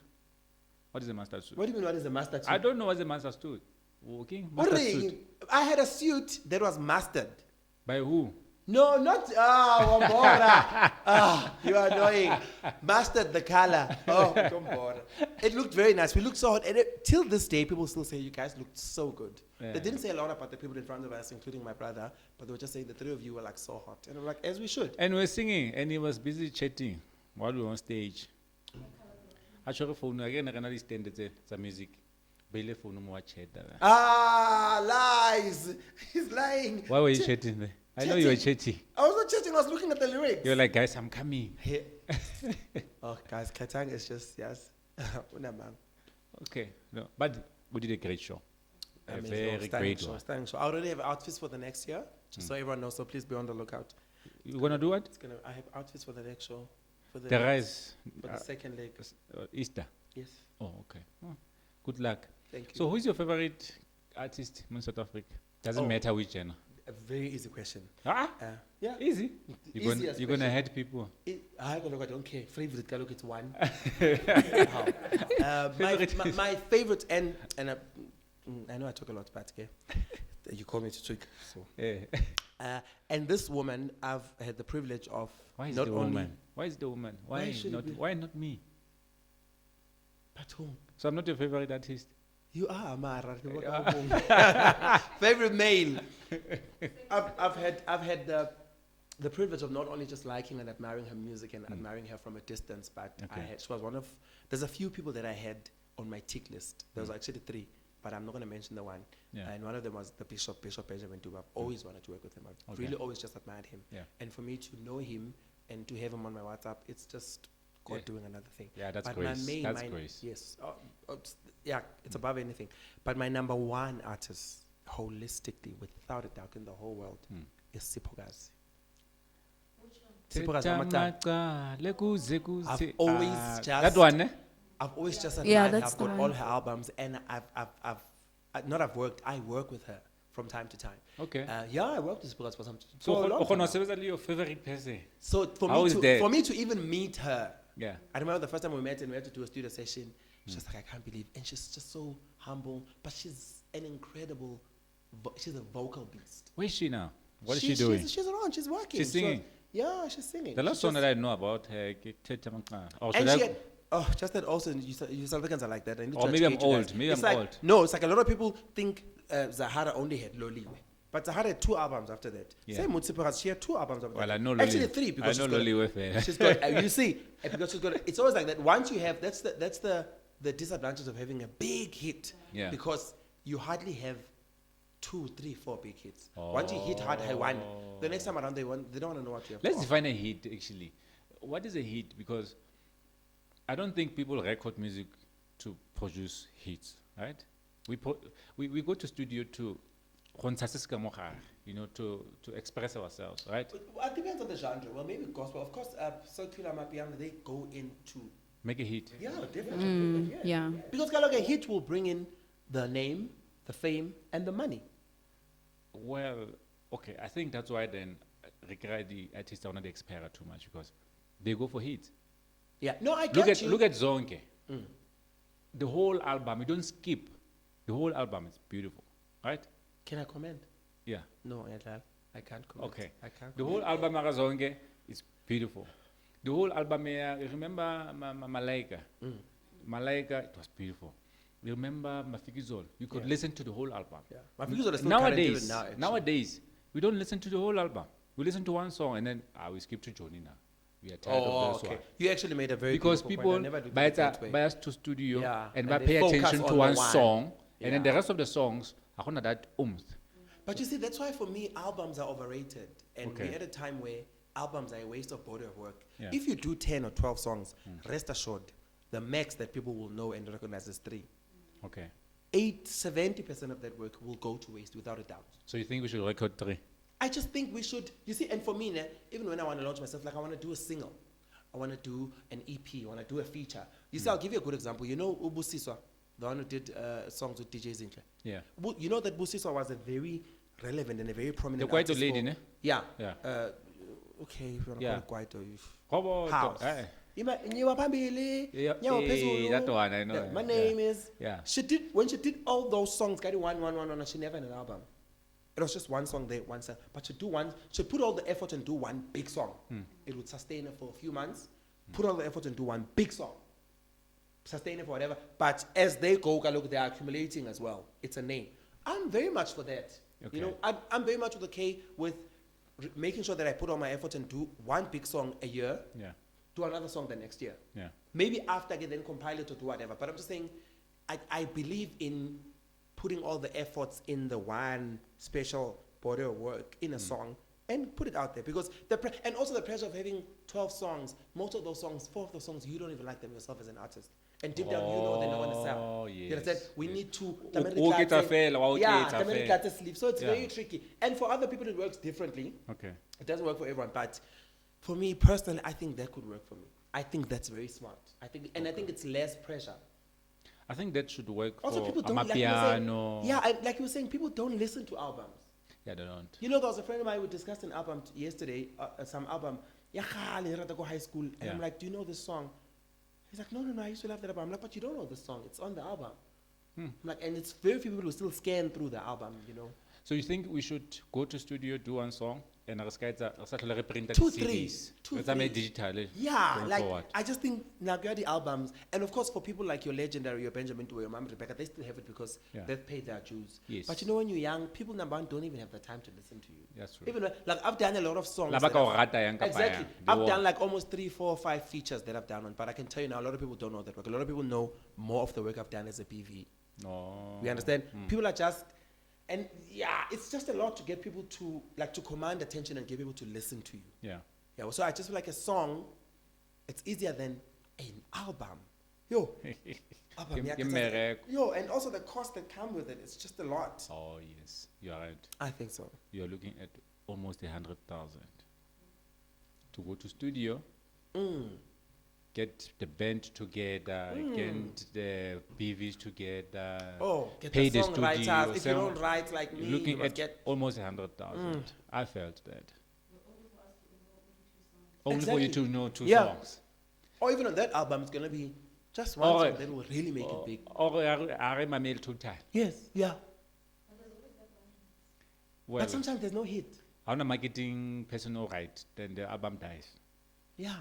What is a mustard suit? What do you mean? What is a mustard suit? I don't know what's a mustard suit. Okay. Mustard Uri, suit. I had a suit that was mustard. By who? No, not Wambora. You are annoying. Mustard the color. Oh, Wambora. It looked very nice. We looked so hot. And till this day, people still say you guys looked so good. Yeah. They didn't say a lot about the people in front of us, including my brother, but they were just saying the three of you were like so hot. And I'm like, as we should. And we were singing, and he was busy chatting while we were on stage. I show a phone again. I can stand the music. Baile phone mo chat. Lies. He's lying. Why were you chatting there? I know you were chatting. I was not chatting. I was looking at the lyrics. You're like, guys, I'm coming. Oh, guys, Katang is just, yes. Unamang. Okay. No, but we did a great show. a Amazing. very Stunning great show, one. stunning show. I already have outfits for the next year, just so everyone knows. So please be on the lookout. You gonna do what? I have outfits for the next show. For the The next- rise. For the second leg. Easter. Yes. Oh, okay. Oh, good luck. Thank you. So, who's your favorite artist in South Africa? Doesn't Oh. matter which genre. A very easy question. Ah, Yeah. easy. You're gonna, Easiest you're gonna question. hurt people. I don't care. Favorite, look, it's one. Favorite. My favorite, and I know I talk a lot, but okay. You call me to trick. So. Yeah. And this woman, I've had the privilege of Why is not the only. woman? Why is the woman? Why should it not? be? Why not me? But whom? So I'm not your favorite artist. You are Mara. Favorite male. I've had the privilege of not only just liking and admiring her music and admiring her from a distance, but Okay. she was one of. There's a few people that I had on my tick list. There was actually 3, but I'm not going to mention the one. Yeah. And one of them was the Bishop Benjamin Dube. I've always wanted to work with him. I've Okay. really always just admired him. Yeah. And for me to know him and to have him on my WhatsApp, it's just God Yeah. doing another thing. Yeah, that's But grace. That's mine- grace. Yes. Yeah, it's above anything. But my number one artist, holistically, without a doubt in the whole world, is Siphokazi. Siphokazi Amataba. I've always just- that one. Eh? I've always just Yeah, admired her. that's I've the got one. all her albums, and I work with her from time to time. Okay. Yeah, I worked with Siphokazi for some. So, for a long time now. your favorite person. So How is that? for me to even meet her, Yeah. I remember the first time we met and we had to do a studio session. She's like, I can't believe, and she's just so humble, but she's an incredible. She's a vocal beast. Where is she now? What is she doing? She's around. She's working. She's singing? Yeah, she's singing. The last She's song just- that I know about her, ke Thetha Maqala. Oh, And should she I- had, just that also, you South Africans are like that. I need Or to maybe I'm educate you guys. old, maybe It's I'm like, old. No, it's like a lot of people think Zahara only had Loliwe. But Zahara had 2 albums after that. Yeah. Same with Siphokazi, she had 2 albums after Well, that. I know Actually Loliwe. 3 because I know Loliwe fair. she's got, you see, because she's got, it's always like that. Once you have, that's the disadvantage of having a big hit. Yeah. Because you hardly have 2, 3, 4 big hits. Once you hit hard high one, the next time around they don't want to know what you have. to Let's offer. define a hit actually. What is a hit? Because I don't think people record music to produce hits, right? We go to studio to to express ourselves, right? It depends on the genre. Well, maybe gospel. Of course, Circular Mapiano, they go into. Make a hit. Yeah, definitely. Yeah. Because a hit will bring in the name, the fame, and the money. Well, okay, I think that's why then regret the artists are not expert too much because they go for hits. Yeah. No, I Look get at Zonke. The whole album, you don't skip. The whole album is beautiful, right? Can I comment? Yeah. No, I can't comment. Okay. I can't. The whole album Zonke is beautiful. The whole album, you remember Malaika? Malaika, it was beautiful. You remember Mafikizol? You could listen to the whole album. Yeah. My figures are still current even Nowadays, now, actually. nowadays, we don't listen to the whole album. We listen to one song and then we skip to Jonny now. We are tired Oh, of this okay. one. You actually made a very Because beautiful point. I people never looked buy at it that way. us to studio Yeah, and and pay they focus attention to on one the one. song, and then the Yeah. rest of the songs are not that oomph. But you see, that's why for me, albums are overrated. And Okay. we're at a time where albums are a waste of body of work. Yeah. If you do 10 or 12 songs, rest assured, the max that people will know and recognize is 3. Okay. 70% of that work will go to waste without a doubt. So you think we should record 3? I just think we should, you see, and for me, even when I want to launch myself, like I want to do a single, I want to do an EP, I want to do a feature. You see, I'll give you a good example. You know Ubusiswa, the one who did songs with DJ Zinhle? Yeah. You know that Busiswa was a very relevant and a very prominent The Kwaito artist lady, for- ne? Yeah. Yeah. Okay, if you want to Yeah. call it Kwaito. Hobo, House. Nyiwa phambili, Yeah, nyawo phezulu. that one, I know. My Yeah. name is. Yeah. When she did all those songs, got one, she never had an album. It was just one song there, one song. But she'd put all the effort and do one big song. It would sustain her for a few months, put all the effort and do one big song. Sustain it for whatever. But as they go, look, they are accumulating as well. It's a name. I'm very much for that. Okay. You know, I'm very much okay with making sure that I put all my effort and do one big song a year, Yeah. do another song the next year. Yeah. Maybe after I can then compile it or do whatever. But I'm just saying, I believe in putting all the efforts in the one special body of work in a song and put it out there, because and also the pressure of having 12 songs. Most of those songs, 4 of those songs, you don't even like them yourself as an artist, and deep down you know they're not going to sell. Oh, You understand? yes, We yes. need to Uketsa fela, wa yeah, uketsa fela. sleep. So it's Yeah. very tricky, and for other people it works differently. Okay. It doesn't work for everyone, but for me personally, I think that could work for me. I think that's very smart. I think it's less pressure. I think that should work Also, for people don't like you were saying- Amapiano. Yeah, like you were saying, people don't listen to albums. Yeah, they don't. You know, there was a friend of mine who discussed an album yesterday, some album. Yeah, high school, and I'm Yeah. like, do you know this song? He's like, no, I used to love that album. I'm like, but you don't know this song. It's on the album. I'm like, and it's very few people who still scan through the album, you know. So you think we should go to studio, do one song, and re sa tlhole re printa 2, di-CDs? 3, 2, Re tsamaye 3. digital, Yeah, going like forward. I just think now the albums, and of course for people like your legendary, your Benjamin or your Mom Rebecca, they still have it because Yeah. they've paid their dues. Yes. But you know, when you're young, people number one don't even have the time to listen to you. That's true. Even like I've done a lot of songs. La ba that ka o I've- rata yang kapa Exactly. yang, they I've won't. done like almost 3, 4, 5 features that I've done on, but I can tell you now, a lot of people don't know that work. A lot of people know more of the work I've done as a PV. No. You understand? People are just, and yeah, it's just a lot to get people to to command attention and get people to listen to you. Yeah. Yeah, so I just feel like a song, it's easier than an album. Yo, album, Ke- yeah, ke 'cause mmereko. yo, and also the cost that come with it, it's just a lot. Oh yes, you are right. I think so. You are looking at almost 100,000 to go to studio, get the band together, get the BVs together. Oh, get pay the the studio. songwriters. If you song- don't write like me, You're you looking must at get almost 100,000. I felt that. Only for Exactly. you to know 2 Yeah. songs. or even on that album, it's gonna be just one Alright. song that will really make it big. Or are mamel total. Yes, yeah. Well, But sometimes there's no hit. how a marketing person all right, then the album dies. Yeah.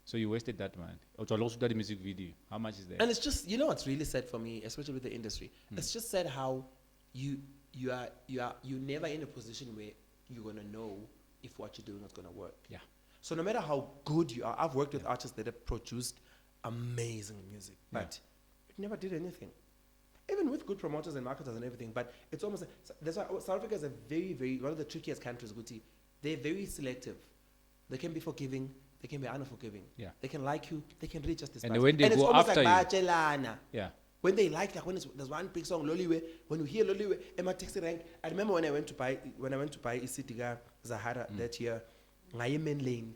So you wasted that money. Also, also the music video. How much is that? And it's just, you know what's really sad for me, especially with the industry. It's just sad how you're never in a position where you're gonna know if what you're doing is gonna work. Yeah. So no matter how good you are, I've worked with artists that have produced amazing music, but it never did anything. Even with good promoters and marketers and everything, but it's almost, that's why South Africa is a very, very, one of the trickiest countries, Guti. They're very selective. They can be forgiving, they can be unforgiving. Yeah. They can like you, they can really just despise And when they it's go almost after like you- bacelana. Yeah. When they like when there's one big song, Loliwe, when you hear Loliwe, Emma Taxi Rank, I remember when I went to buy Isitiga Zahara that year, Ngaye Main Lane.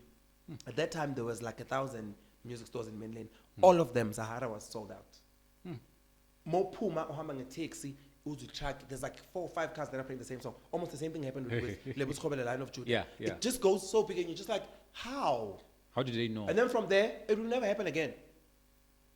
At that time there was like 1,000 music stores in Main Lane. All of them, Zahara was sold out. More Puma or Hamang taxi, Uzu track, there's like 4 or 5 cars that are playing the same song. Almost the same thing happened with Lebus Khobele Line of Judah. Yeah, yeah. It just goes so big and you're just like, how? How do they know? And then from there, it will never happen again.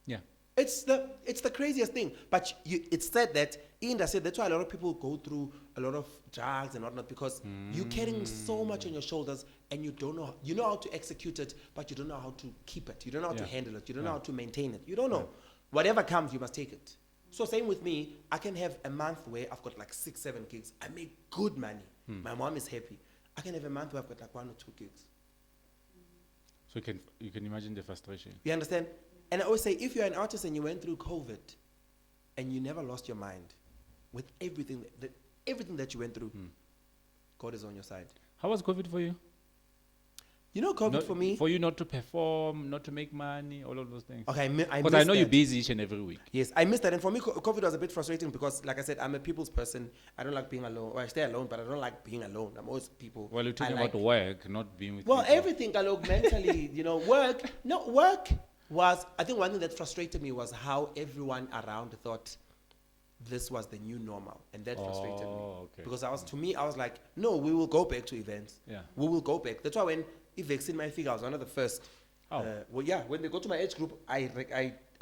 Yeah. It's the craziest thing. But it's said that Inda said that's why a lot of people go through a lot of drugs and whatnot, because you're carrying so much on your shoulders and you don't know, you know how to execute it, but you don't know how to keep it. You don't know how to Yeah. handle it. You don't know how to maintain it. You don't know. Whatever comes, you must take it. So same with me. I can have a month where I've got like 6, 7 gigs. I make good money. My mom is happy. I can have a month where I've got like 1 or 2 gigs. So you can imagine the frustration. You understand? And I always say, if you're an artist and you went through COVID and you never lost your mind with everything that you went through, God is on your side. How was COVID for you? You know, COVID Not- for me. For you not to perform, not to make money, all of those things. Okay, I Because missed I know you're that. busy each and every week. Yes, I missed that. And for me, COVID was a bit frustrating because, like I said, I'm a people's person. I don't like being alone. Well, I stay alone, but I don't like being alone. I'm always people. Well, you're talking I like- about work, not being with Well, people. everything, Kalog, mentally, work. No, work was, I think one thing that frustrated me was how everyone around thought this was the new normal. And that frustrated me. Oh, okay. Because to me, I was like, no, we will go back to events. Yeah. We will go back. That's why when vaccine my figure, I was one of the first. Oh. Well, yeah, when they go to my age group, I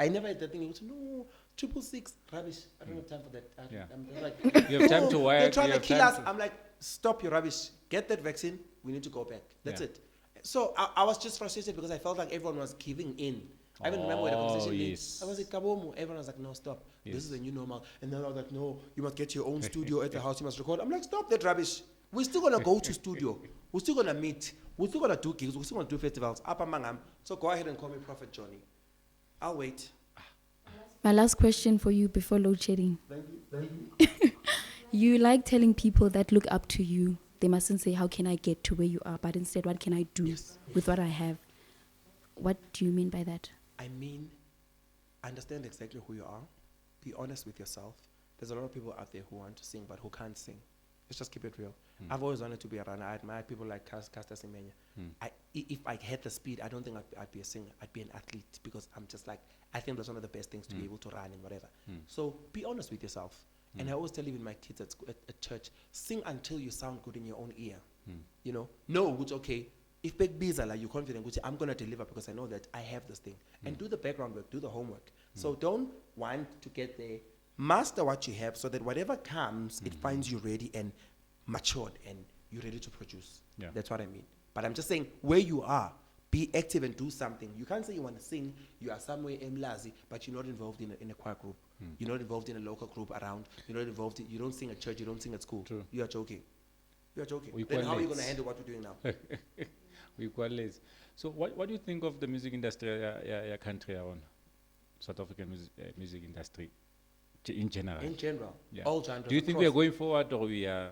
never had that thing. You go to, no, 666, rubbish. I don't have time for that. Yeah. I'm like, You have time to They're work. trying you to have kill time us. to- I'm like, stop your rubbish. Get that vaccine. We need to go back. That's Yeah. it. So I was just frustrated because I felt like everyone was giving in. I even remember when the conversation did. yes. I was at Kabomu. Everyone was like, no, stop. This Yes. is the new normal. And then I was like, no, you must get your own studio at the house. You must record. I'm like, stop that rubbish. We're still going to go to studio. We're still going to meet. We're still going to do gigs. We're still going to do festivals. Up Mangam. So go ahead and call me Prophet Jonny. I'll wait. My last question for you before load shedding. Thank you. You like telling people that look up to you they mustn't say, how can I get to where you are, but instead, what can I do Yes. with what I have? What do you mean by that? I mean, understand exactly who you are. Be honest with yourself. There's a lot of people out there who want to sing but who can't sing. Let's just keep it real. I've always wanted to be a runner. I admire people like Caspper. If I had the speed, I don't think I'd be a singer. I'd be an athlete because I'm just like, I think that's one of the best things to be able to run and whatever. So be honest with yourself. And I always tell even my kids at church, sing until you sound good in your own ear. You know, which okay, if big bees are like you're confident, which I'm gonna deliver because I know that I have this thing. And do the background work, do the homework. So don't want to get there. Master what you have so that whatever comes, it finds you ready and matured and you're ready to produce. Yeah. That's what I mean. But I'm just saying, where you are, be active and do something. You can't say you want to sing, you are somewhere emlazi, but you're not involved in a choir group. You're not involved in a local group around. You're not involved, you don't sing at church, you don't sing at school. True. You are joking. You are joking. We Then quite how are you late. going to handle what we're doing now? We quite lazy. So what do you think of the music industry, your country, South African music industry, in general? In general, Yeah. all genres. Do you of think we are course. going forward or we are?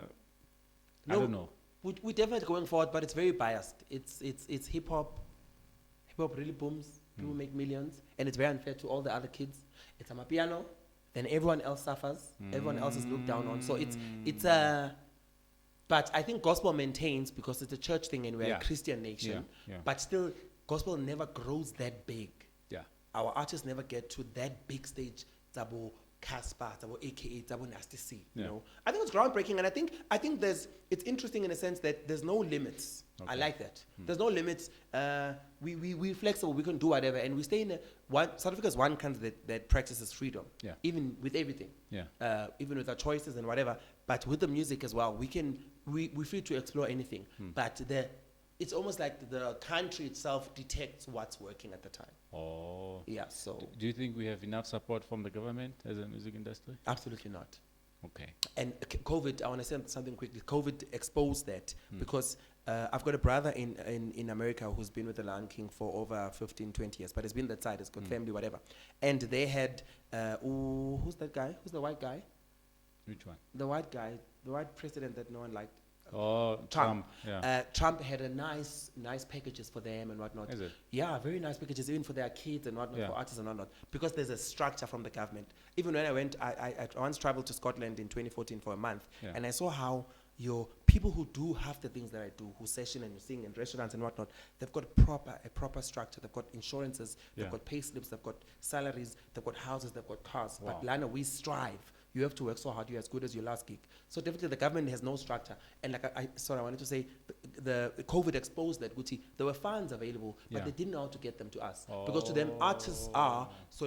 I No, don't know. We're definitely going forward, but it's very biased. It's hip hop. Hip hop really booms. People make millions, and it's very unfair to all the other kids. It's a piano, then everyone else suffers. Everyone else is looked down on. So it's a. But I think gospel maintains because it's a church thing and we're Yeah. a Christian nation. Yeah. But still, gospel never grows that big. Yeah. Our artists never get to that big stage. Tabo Caspper, Tabo AKA, Tabo Nasty C. You Yeah. know, I think it's groundbreaking, and I think it's interesting in a sense that there's no limits. I Okay. like that. There's no limits. We flexible. We can do whatever, and we stay in South Africa is one country that practices freedom. Yeah. Even with everything. Yeah. Even with our choices and whatever, but with the music as well, we're free to explore anything. But it's almost like the country itself detects what's working at the time. Oh. Yeah, so Do you think we have enough support from the government as a music industry? absolutely not. Okay. And COVID, I want to say something quickly. COVID exposed that because I've got a brother in America who's been with the Lion King for over 15, 20 years, but it's been that side, it's got family, whatever. And they had, who's that guy? Who's the white guy? Which one? The white guy, the white president that no one liked. Oh, Trump. Yeah. Trump had a nice packages for them and whatnot. Is it? Yeah, very nice packages, even for their kids and whatnot, Yeah. for artists and whatnot, because there's a structure from the government. Even when I went, I once traveled to Scotland in 2014 for a month, Yeah. and I saw how your people who do half the things that I do, who session and sing in restaurants and whatnot, they've got a proper structure. They've got insurances, they've Yeah. got pay slips, they've got salaries, they've got houses, they've got cars. Wow. But Lana, we strive. You have to work so hard. You're as good as your last gig. So definitely the government has no structure. And like I wanted to say, the COVID exposed that. Gucci, there were funds available, but Yeah. they didn't know how to get them to us. Because to them, artists are, so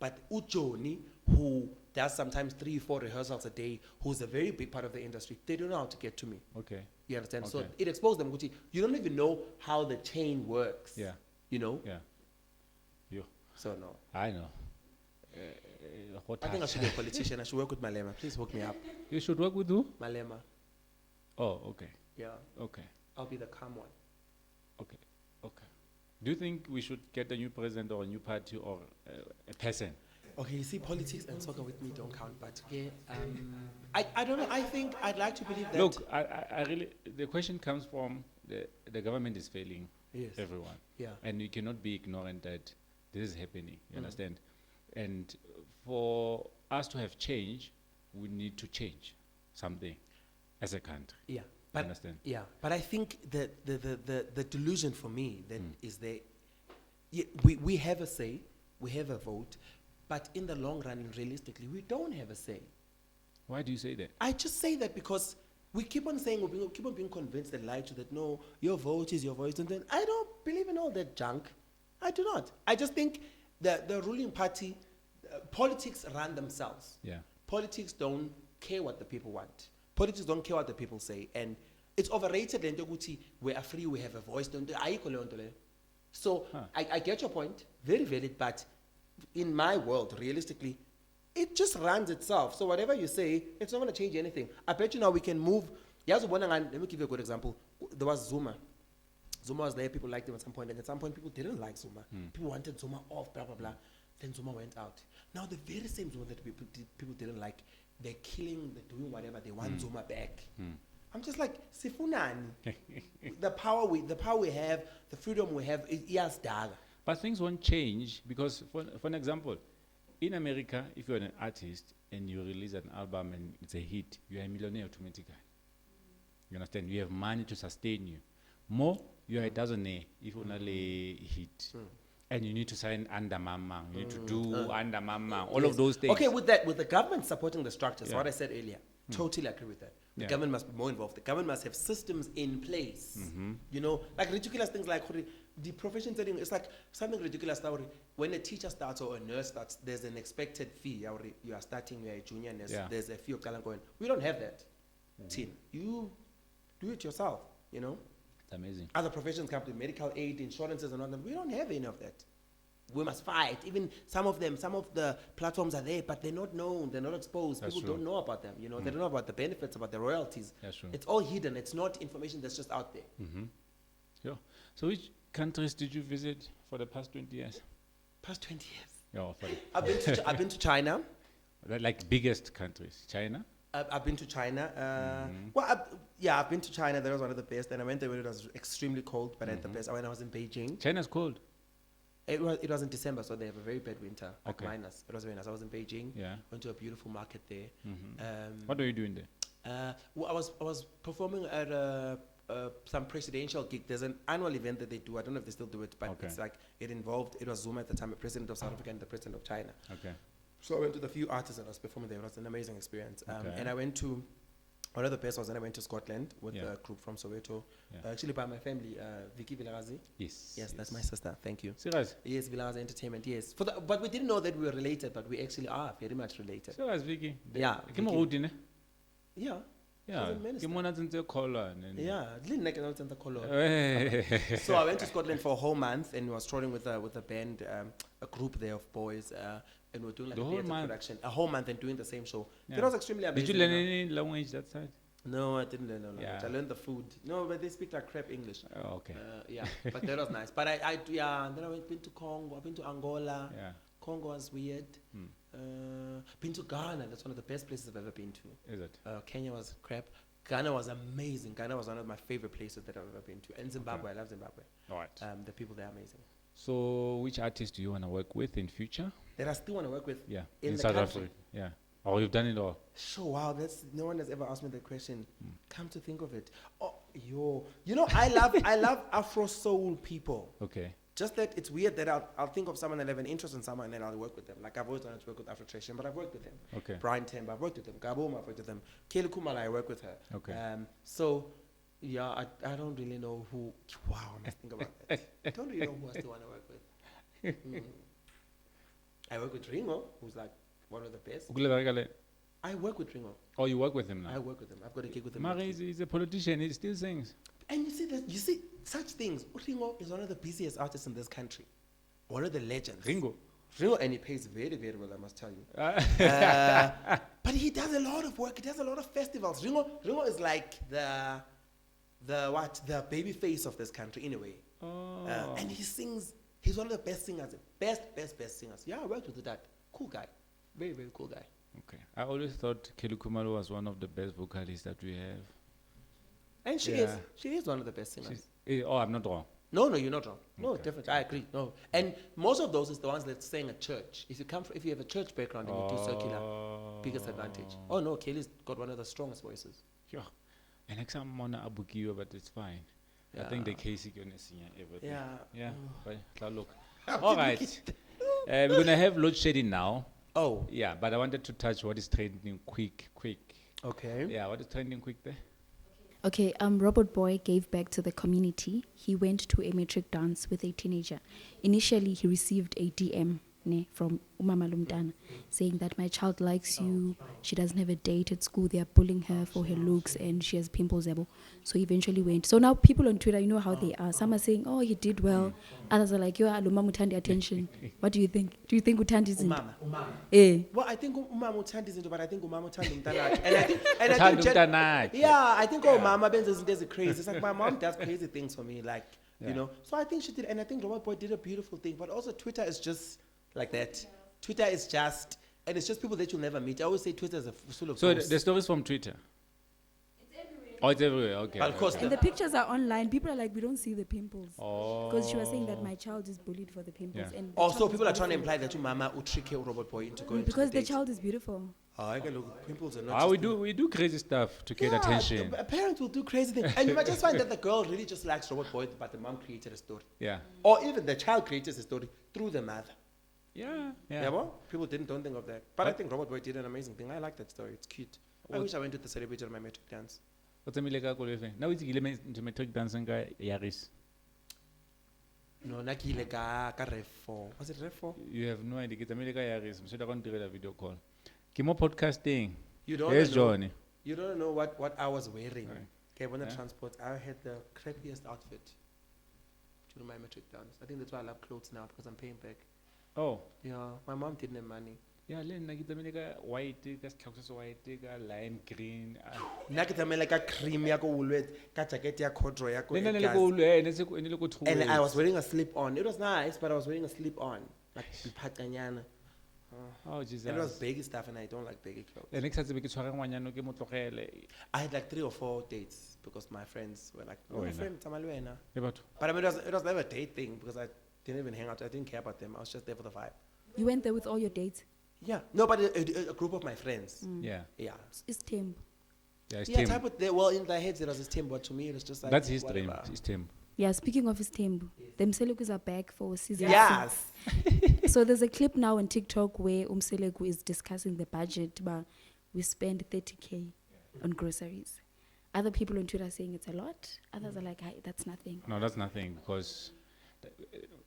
but Jonny, who does sometimes 3-4 rehearsals a day, who's a very big part of the industry, they don't know how to get to me. Okay. You understand? So Okay. it exposed them, Gucci. You don't even know how the chain works. Yeah. You know? Yeah. You. So no. I know. I think I should be a politician. I should work with Malema. Please hook me up. You should work with who? Malema. Oh, okay. Yeah. Okay. I'll be the calm one. Okay. Okay. Do you think we should get a new president or a new party or a person? Okay, you see, politics and soccer with me don't count, but okay, I don't know. I think I'd like to believe that. Look, I really, the question comes from the government is failing Yes. everyone. Yeah. And you cannot be ignorant that this is happening. You understand? And for us to have change, we need to change something as a country. Yeah. But Understand? yeah. But I think that the delusion for me that is there. Yeah, we have a say, we have a vote, but in the long run, and realistically, we don't have a say. Why do you say that? I just say that because we keep on saying, we keep on being convinced and lied to that, no, your vote is your voice. And then I don't believe in all that junk. I do not. I just think the ruling party, politics run themselves. Yeah. Politics don't care what the people want. Politics don't care what the people say. And it's overrated. We are free, we have a voice. So Huh. I get your point, very valid, but in my world, realistically, it just runs itself. So whatever you say, it's not going to change anything. I bet you now we can move. Let me give you a good example. There was Zuma. Zuma was there, people liked him at some point, and at some point people didn't like Zuma. People wanted Zuma off, blah, blah, blah. Then Zuma went out. Now the very same Zuma that people didn't like, they're killing, they're doing whatever, they want Zuma back. I'm just like, Sifunani. the power we have, the freedom we have, yes, daga. But things won't change because, for an example, in America, if you're an artist and you release an album and it's a hit, you're a millionaire automatically. You understand? You have money to sustain you. More, you're a dozenaire if you only hit. And you need to sign under mama. You need to do under mama. All of those things. Okay, with the government supporting the structures, Yeah. what I said earlier, totally agree with that. The Yeah. government must be more involved. The government must have systems in place. You know, like ridiculous things like the profession setting. It's like something ridiculous now. When a teacher starts or a nurse starts, there's an expected fee. You are starting, you're a junior nurse. Yeah. There's a fee of going. We don't have that. Team, you do it yourself. You know, It's amazing. other professions come to medical aid, insurances, and all that. We don't have any of that. We must fight. Even some of the platforms are there, but they're not known. They're not exposed. That's People true. don't know about them. You know, they don't know about the benefits, about the royalties. That's true. It's all hidden. It's not information that's just out there. Yeah. So which countries did you visit for the past 20 years? Past 20 years. Yeah, for I've been to China. like biggest countries. China? I've been to China. I've been to China. That was one of the best. And I went there when it was extremely cold, but at the best. When I was in Beijing. China's cold. It was in December, so they have a very bad winter, like Okay. minus. It was very nice. I was in Beijing. Yeah. Went to a beautiful market there. What are you doing there? Well, I was performing at some presidential gig. There's an annual event that they do. I don't know if they still do it, but Okay. it's like it was Zuma at the time, the president of South Africa and the president of China. Okay. So I went to the few artists and I was performing there. It was an amazing experience. Okay. And I went to one of the best was when I went to Scotland with Yeah. a group from Soweto, Yeah. actually by my family, Vilakazi. Yes. Yes, that's my sister. Thank you. Serious? Yes, Vilakazi Entertainment. Yes, but we didn't know that we were related, but we actually are very much related. Serious, Vicky? Yeah, Ke mo Vicky. rudi ne? Yeah. Yeah. a minister. Ke mona tsentse kholwa ne. Yeah, didn't like another center color. Eh. So I went to Scotland for a whole month and was touring with a band, a group there of boys, and we were doing like The a whole theater month? production, a whole month and doing the same show. Yeah. That was extremely amazing. Did you learn any language that side? No, I didn't learn no language. Yeah. I learned the food. No, but they speak like crap English. Oh, okay. Yeah, but that was nice. But and then been to Congo. I've been to Angola. Yeah. Congo was weird. Been to Ghana. That's one of the best places I've ever been to. Is it? Kenya was crap. Ghana was amazing. Ghana was one of my favorite places that I've ever been to. And Zimbabwe, I love Zimbabwe. All right. The people there are amazing. So, which artist do you want to work with in future? That I still want to work with. Yeah. In the South country? Africa. Yeah. Or you've done it all. Sure, wow, no one has ever asked me that question. Come to think of it. Oh, you know, I love Afro soul people. Okay. Just that it's weird that I'll think of someone and have an interest in someone and then I'll work with them. Like I've always wanted to work with Afro Tradition, but I've worked with them. Okay. Brian Temba, I've worked with them. Gaboma, I've worked with them. Khumalo, I work with her. Okay. So, yeah, I don't really know who. Wow, I must think about that. I don't really know who I still want to work with. I work with Ringo, who's like one of the best. I work with Ringo. Oh, you work with him I now? work with him. I've got a gig with him. Mara next week. is a politician. He still sings. And you see such things. Ringo is one of the busiest artists in this country. One of the legends. Ringo. Ringo, and he pays very, very well, I must tell you. But he does a lot of work. He does a lot of festivals. Ringo is like the baby face of this country in a way. Oh. And he sings. He's one of the best singers. Best singers. Yeah, I worked with that. Cool guy. Very, very cool guy. Okay. I always thought Khumalo was one of the best vocalists that we have. And she Yeah. is one of the best singers. Oh, I'm not wrong. No, you're not wrong. No, Okay. definitely, I agree. No, and most of those is the ones that sing at church. If you have a church background and you do circular, biggest advantage. Oh no, Kelly's got one of the strongest voices. Yeah. And next time I'm on Abukiwa, but it's fine. I think the Casey gonna sing everything. Yeah. Yeah. But look. All right. We're gonna have load shedding now. Oh. Yeah, but I wanted to touch what is trending quick. Okay. Yeah, what is trending quick there? Okay, Robot Boy gave back to the community. He went to a matric dance with a teenager. Initially, he received a DM from Umama Lumtana saying that my child likes you. She doesn't have a date at school. They are bullying her for her looks and she has pimples. So he eventually went. So now people on Twitter, you know how they are. Some are saying, oh, he did well. Others are like, yo, Aluma Mutandi attention. What do you think? Do you think Utandi is Umama. Well, I think Umama Utandi is into, but I think Umama Utandi Umtanaki. And I think yeah, I think Mama Benz is crazy. It's like my mom does crazy things for me, like you know. So I think she did, and I think Robot Boy did a beautiful thing. But also Twitter is just like that. Twitter is just And it's just people that you'll never meet. I always say Twitter is full of So posts. the stories from Twitter. Oh, it's everywhere. Okay. But of course, And the pictures are online. People are like, we don't see the pimples. Oh. Because she was saying that my child is bullied for the pimples. Yeah. And the also child people is are trying to beautiful. imply that your mama would trick your robot boy into going Because to the child is beautiful. I can look, pimples are not. Ah, just we do crazy stuff to get Yeah, attention. A parent will do crazy things, and you might just find that the girl really just likes robot boy, but the mom created a story, Yeah. or even the child created a story through the mother. Yeah. Yeah, well, people don't think of that, but I think robot boy did an amazing thing. I like that story. It's cute. I wish I went to the celebration of my metric dance. What's a mileka kolwe? Now it's to metric dancing guy Yaris. No, na ki ile ka ref 4. Was it ref 4? You have no idea. It's a mileka Yaris. I'm sure going to do a video call. Kimo podcasting. You don't Yes, know. Jonny. You don't know what I was wearing. Right. Okay, when the Yeah. transport, I had the crappiest outfit to do my metric dance. I think that's why I love clothes now, because I'm paying back. Oh. Yeah, my mom didn't have money. Yeah, len na kita mileka white, ka tlhokso se white, ka lime green. Nna ke tsamaya ka cream ya ko Woolworths, ka jacket ya corduroy ya ko Le le Edgar's. go le ne se ne le go And I was wearing a slip on. It was nice, but I was wearing a slip on. Like iphatanyana. Oh Jesus. And it was baggy stuff, and I don't like baggy clothes. Le next time ke tshwara ngwanyano ke mo tlogele. I had like 3 or 4 dates because my friends were like, Oh, "No, my wena. friend, tsamaya le wena." Le batho. But I mean, it was never a date thing because I didn't even hang out. I didn't care about them. I was just there for the vibe. You went there with all your dates. Yeah, no, but a group of my friends. Yeah. Yeah. It's Temb. Yeah, it's Yeah, Tim. type of well, in their heads it was his team, but to me it was just like That's his dream. whatever. His Tim. Yeah, speaking of his Temb, the Mselekus are back for season Yes. 6. So there's a clip now on TikTok where Umseleku is discussing the budget, but we spend 30K on groceries. Other people on Twitter are saying it's a lot. Others are like, "Hi, that's nothing." No, that's nothing because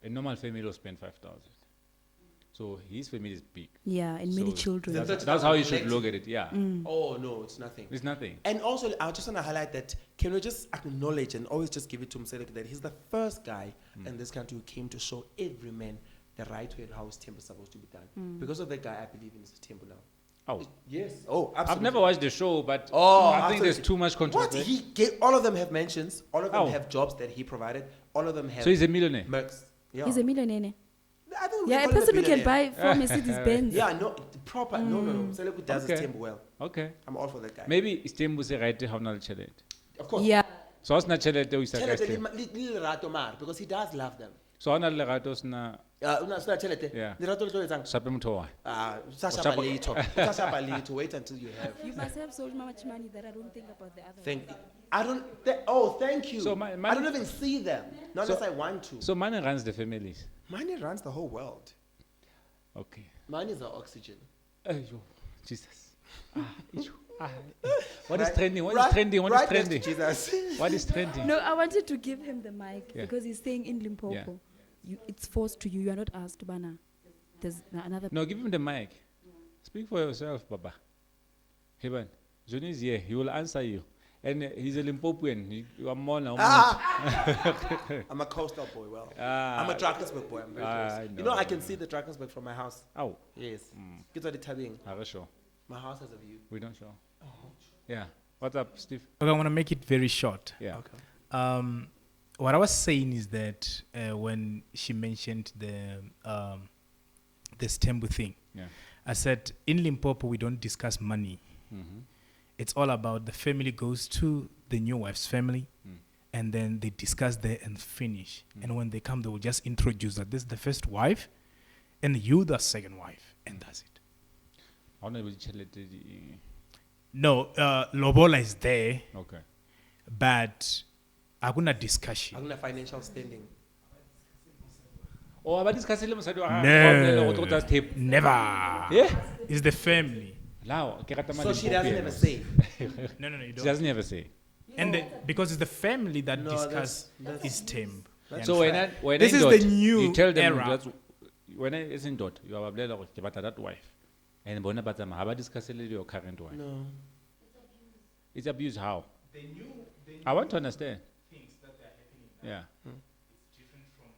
a normal family will spend 5,000. So his family is big. Yeah, and many So children. That's how you should look at it. Yeah. Oh no, it's nothing. It's nothing. And also, I just want to highlight that can we just acknowledge and always just give it to Mselek that he's the first guy in this country who came to show every man the right way and how his temple is supposed to be done. Because of that guy, I believe in his temple now. Oh. Yes. Oh, absolutely. I've never watched the show, but Oh, I think there's absolutely. too much What controversy. he gave, all of them have mentions. All of them Oh. have jobs that he provided. All of them have. So he's a millionaire. Mercs. Yeah. He's a millionaire. I think we Yeah, a call him person who can billionaire. buy 4 Mercedes Benz. Yeah, no, proper. No, no, no. Mselek does his Okay. temple well. Okay. I'm all for that guy. Maybe it's Tim was right how not chelete. Of course. Yeah. So it's not chelete we say Tell little rato mar because he does love them. So ana le gato sna Una sna thelete. Yeah. Lerato le tlo etsang? shape motho wa. Sasha Shapa- Palito. Sasha Palito. Wait until you have. You must have so much money that I don't think about the other Thank. one. I don't. Thank you. So I don't even see them. Not unless I want to. So money runs the families. Money runs the whole world. Okay. Money is our oxygen. Ayo, Jesus. Ijo. What is Right- trending? What is right- trending? What is right next to trending? Jesus. What is trending? No, I wanted to give him the mic Yeah. because he's saying in Limpopo, Yeah. it's forced to you. You are not asked, Bana. There's another. No, give him the mic. Speak for yourself, Baba. Heban, Jonny is here. He will answer you. And he's a Limpopoan. You are more now. I'm a coastal boy. Well, Ah. I'm a Drakensberg boy. I'm very Ah, close. I You know, I know. can see the Drakensberg from my house. Oh, Yes. Get what it's having. are you sure? My house has a view. We don't show. Yeah. What's up, Steve? Okay, I want to make it very short. Yeah. Okay. What I was saying is that when she mentioned the Stembu thing, Yeah. I said in Limpopo we don't discuss money. Mm-hmm. It's all about the family goes to the new wife's family, and then they discuss there and finish. And when they come, they will just introduce that this is the first wife, and you the second wife, and that's it. I don't know which chelete. No, Lobola is there, Okay. but hakuna discussion. I'm gonna financial standing. Oh, but this castle mosadi wa No. go to tape. Never. Yeah. It's the family. Now, ke rata So she doesn't have a Limpopoans. say. No, you She don't. doesn't have a say. And because it's the family that No, discuss that's- his temp. So when This is the new you tell them era. that's when I isn't dot, you are bled or that wife. And bona batama have discussed your current wife. No. It's abuse how? I want to understand. Things that are happening Yeah. it's different from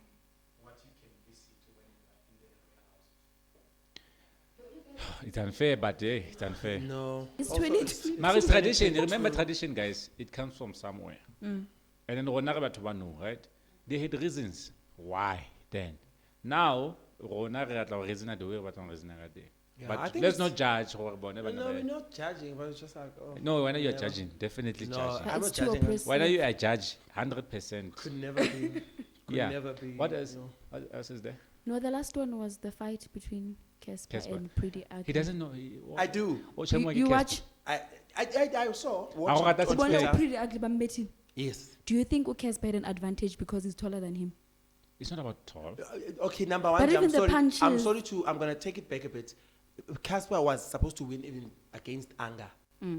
what you can visit when you are in the house. It's unfair, but yeah, it's unfair. No. It's Also, 20. But it's tradition. Remember tradition, guys. It comes from somewhere. And then rona re batho ba nou, right? They had reasons why then. Now, rona re atla go reasona the way ba batlang go reasona ka teng. Yeah, but I think let's it's- not judge. Or bona No, bana we're ba- not judging, but it's just like, oh. No, when are you never. judging? Definitely No, judging. I'm It's not too judging. oppressive. When are you a judge? 100%. Could never be. Could Yeah. never be. What else? no. What else is there? No, the last one was the fight between Caspper Caspper. and Pretty Ugly. He doesn't know. I do. You watch I saw. Our watched that's on Twitter. Bona Twitter. Pretty Ugly bambeti. Yes. Do you think Caspper had an advantage because he's taller than him? It's not about tall. Okay, number one. But I'm even the sorry. I'm punches- sorry to. I'm gonna take it back a bit. Caspper was supposed to win even against Anga.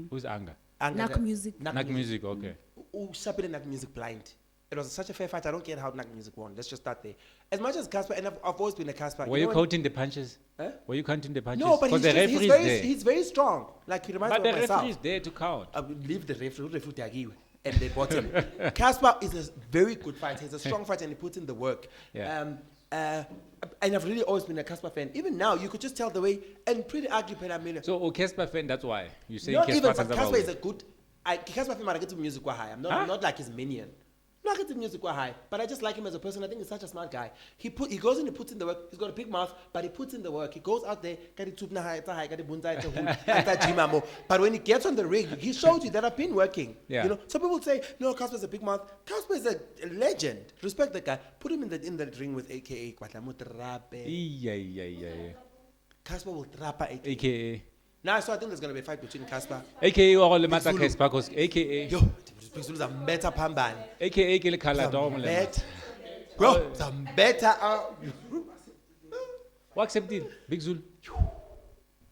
Who's Anga? Anga. Nak music. Nak music, okay. Sharpened Nak music blind. It was such a fair fight. I don't get how Nak music won. Let's just start there. As much as Caspper, and I've always been a Caspper. Were you know when- counting the punches? Huh? Were you counting the punches? No, but he's, the just, he's, referee very, is there. he's very strong. Like he reminds But me the of myself. referee is there to count. I would leave the referee Tagiwe, and they bought him. Caspper is a very good fighter. He's a strong fighter and he puts in the work. Yeah. And I've really always been a Caspper fan. Even now, you could just tell the way, and Pretty Ugly Penamina. So, Caspper fan, that's why. You say Not even, Caspper but Caspper is a good. Caspper fan, I get to music qua high. I'm not, Huh? I'm not like his minion. No, I get to music qua high, but I just like him as a person. I think he's such a smart guy. He goes in, he puts in the work. He's got a big mouth, but he puts in the work. He goes out there, but when he gets on the ring, he shows you that I've been working. Yeah. You know, some people say, no, Casper's a big mouth. Casper is a legend. Respect the guy. Put him in the ring with AKA Kwatlamu Trape. Yeah. Casper will trap AKA. AKA. Now, so I think there's going to be a fight between Casper. AKA or le mata Zulu. Caspper, because AKA. Yo, Zulu's a better pamban. AKA ke le khala dom le. Bet. Bro, some better. What accepted? Big Zul.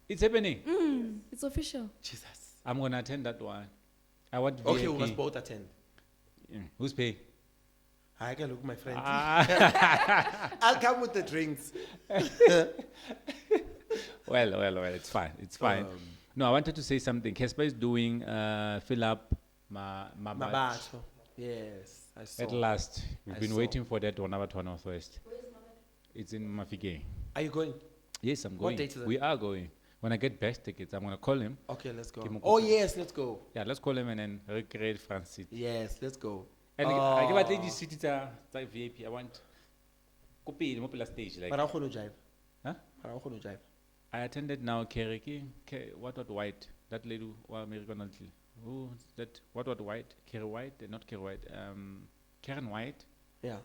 It's happening. It's official. Jesus. I'm gonna attend that one. I want Okay, VIP. we must both attend. Who's paying? I can look, my friend. Ah. I'll come with the drinks. Well, it's fine. It's fine. No, I wanted to say something. Caspper is doing fill up my Mabato. Yes, I saw. at last. We've I been saw. waiting for that one about 1 Northwest. It's in Mafike. Are you going? Yes, I'm What going. date is it? We are going. When I get best tickets, I'm gonna call him. Okay, let's go. Give him a Oh, call. yes, let's go. Yeah, let's call him and then recreate France City. Yes, let's go. And I give at least city to VIP. I want copy the mobile stage. Like, But I'm going to jive. huh? But I'm going to jive. I attended now Keriki. What White? That lady who American uncle. Who is that? What White? Kerry White? Not Kerry White. Karen White. Yeah.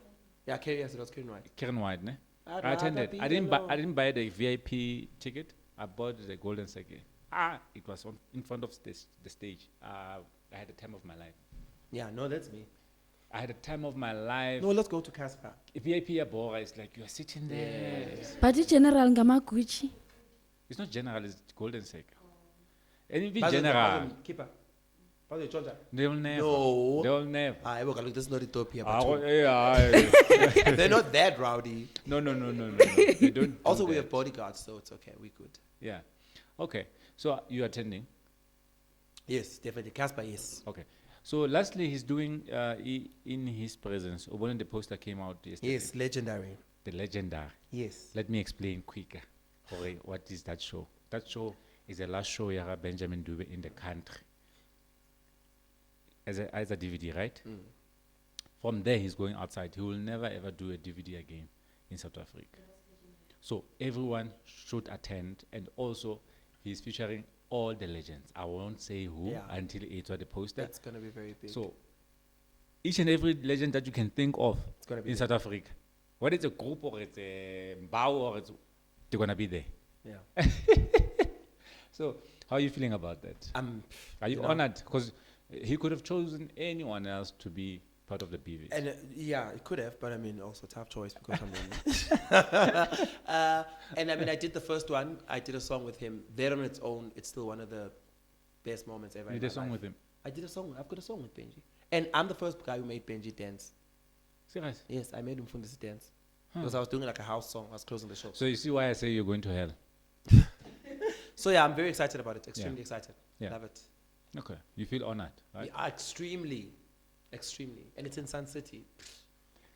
Yeah, Kerry, yes, it was Kerry White. Karen White, ne? I'd I rather attended. be I didn't buy. alone. I didn't buy the VIP ticket. I bought the golden second. It was in front of the stage. I had the time of my life. Yeah, no, that's me. I had the time of my life. No, let's go to Caspper. VIP Abora is like you are sitting there. Yes. But the general ngamaguchi. It's not general. It's golden sec. And even Bazo- general, Bazo- Keeper. Bazo Georgia. they will never. No. They will never. Look, this is not Ethiopia. Ah, But yeah. they're not that rowdy. No. They don't. Also, do we that. have bodyguards, so it's okay. We could. Yeah. Okay. So you attending? Yes, definitely. Caspper, yes. Okay. So lastly, he's doing in his presence. When the poster came out yesterday. Yes, legendary. The legendary. Yes. Let me explain quicker. Okay, what is that show? That show is the last show Yara Benjamin Dube in the country. As a DVD, right? From there, he's going outside. He will never ever do a DVD again in South Africa. So everyone should attend, and also he's featuring all the legends. I won't say who Yeah. until it's on the poster. That's going to be very big. So each and every legend that you can think of It's gonna be in there. South Africa, whether it's a group or it's a bow or it's, they're gonna be there. Yeah. So how are you feeling about that? Are you know. honored? Because he could have chosen anyone else to be part of the BV. And yeah, it could have, but I mean, also tough choice because I mean, and I mean, I did the first one. I did a song with him. There on its own, it's still one of the best moments ever. You in did a my song life. with him. I did a song. I've got a song with Benji, and I'm the first guy who made Benji dance. Serious? Yes, I made him Fundis dance Huh. because I was doing like a house song. I was closing the show. So you see why I say you're going to hell. So yeah, I'm very excited about it. Extremely excited. Yeah. Love it. Okay. You feel honored, right? Yeah, extremely, and it's in Sun City.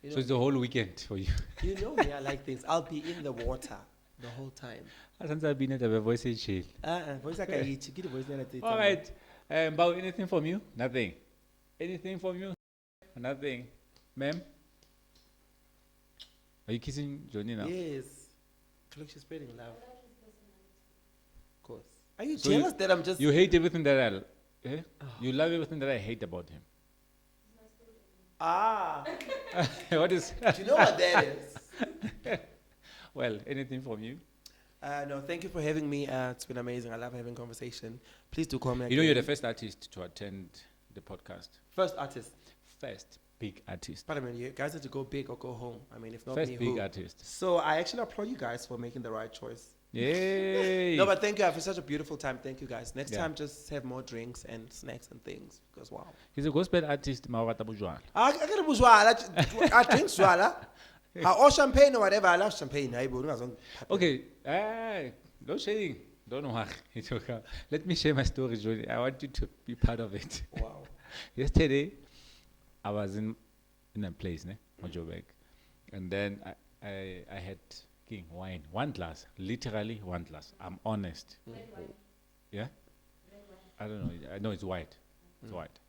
You know, So it's the whole weekend for you. you know me. I like things. I'll be in the water the whole time. Since I've been at the voice is chill. Voice like I eat. Get the voice there. All right. Bao, anything from you? Nothing. Anything from you? Nothing. Ma'am? Are you kissing Jonny now? Yes. Look, she's spreading love. course. Are you So jealous that I'm just? You hate everything that you love everything that I hate about him. Ah, What is? do you know what that is? Well, anything from you? No, thank you for having me. It's been amazing. I love having conversation. Please do call me. You know, you're the again. first artist to attend the podcast. First artist. First big artist. But I mean, you guys have to go big or go home. I mean, if not First me, big who? artist. So I actually applaud you guys for making the right choice. Yay! No, but thank you for such a beautiful time. Thank you guys. Next Yeah. time, just have more drinks and snacks and things because wow. He's a gospel artist. Mawata bujwala. I got buzwala. I drink swala. Or champagne or whatever. I love champagne. Okay. No shading. Don't know why. It's okay. Let me share my story, Jonny. I want you to be part of it. Wow. Yesterday, I was in a place, Mojobek, and then I had wine, 1 glass, literally 1 glass. I'm honest. Yeah? I don't know. I know it's white. It's white.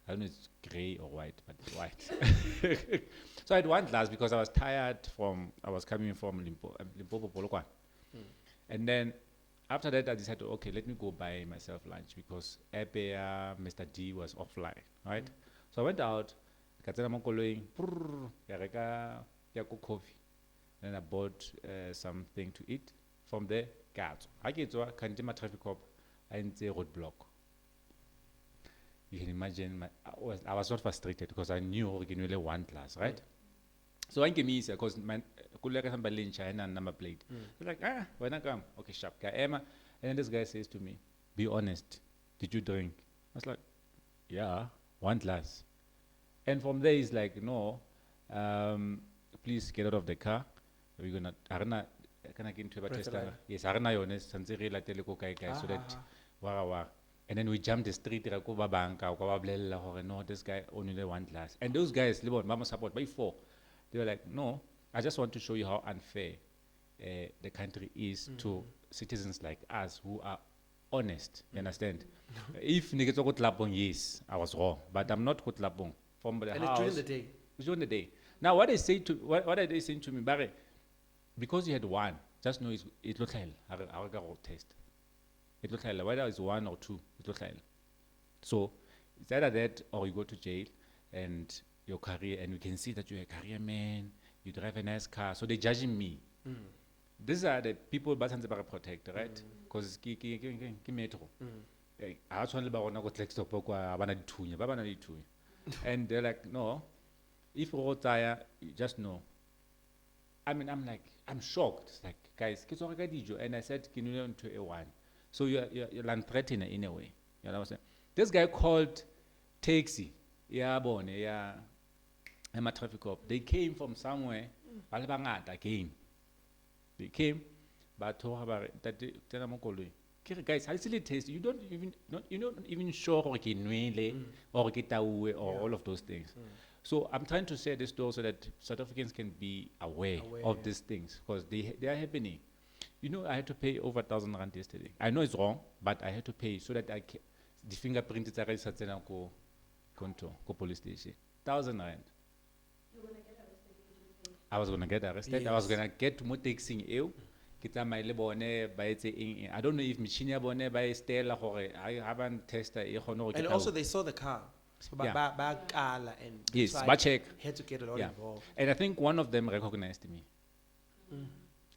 I don't know it's gray or white, but it's white. So I had 1 glass because I was tired I was coming from Limpopo, Polokwane. And then after that, I decided, okay, let me go buy myself lunch because Mr. D was offline, right? So I went out, got some coffee. Then I bought something to eat. From there, I get to a traffic cop and say roadblock. You can imagine, I was not frustrated because I knew originally 1 glass, right? So I gave me because my colleague somebody in China and number plate. He's like, when I come, okay, sharp. And then this guy says to me, be honest, did you drink? I was like, yeah, 1 glass. And from there he's like, no, please get out of the car. We're gonna can I get into a test? Yes, Arna honest, so that and then we jumped the street, no, this guy only 1 glass. And those guys, Mama support by 4. They were like, no, I just want to show you how unfair the country is to citizens like us who are honest. You understand? If niggas go tlapong, yes, I was wrong, but I'm not good tlapong. From the And house. it's during the day. It's during the day. Now, what are they saying to me, Barry? Because you had 1, just know it looks like a test. It looks like whether it's 1 or 2, it looks like. So it's either that or you go to jail and your career, and we can see that you're a career man, you drive a nice car, so they're judging me. These are the people that are protect, right? Because metro. I just want to and they're like, no, if you just know. I mean, I'm shocked. It's like, guys, and I said, can you learn to A1? So you're land threatener in a way. You know what I'm saying? This guy called taxi. Yeah, I'm a traffic cop. They came from somewhere. They came, but guys, I still taste. You're not even sure or or all of those things. So I'm trying to say this story so that South Africans can be aware of these things because they are happening. You know, I had to pay over 1,000 rand yesterday. I know it's wrong, but I had to pay so that the fingerprint is already go police station. 1,000 rand. You're gonna get arrested if you pay. I was gonna get arrested. Yes. I was gonna get to taxing you. I don't know if machine by Stella or I haven't tested. And also they saw the car. So and yes, so but check. Had to get a lot involved. And I think one of them recognized me.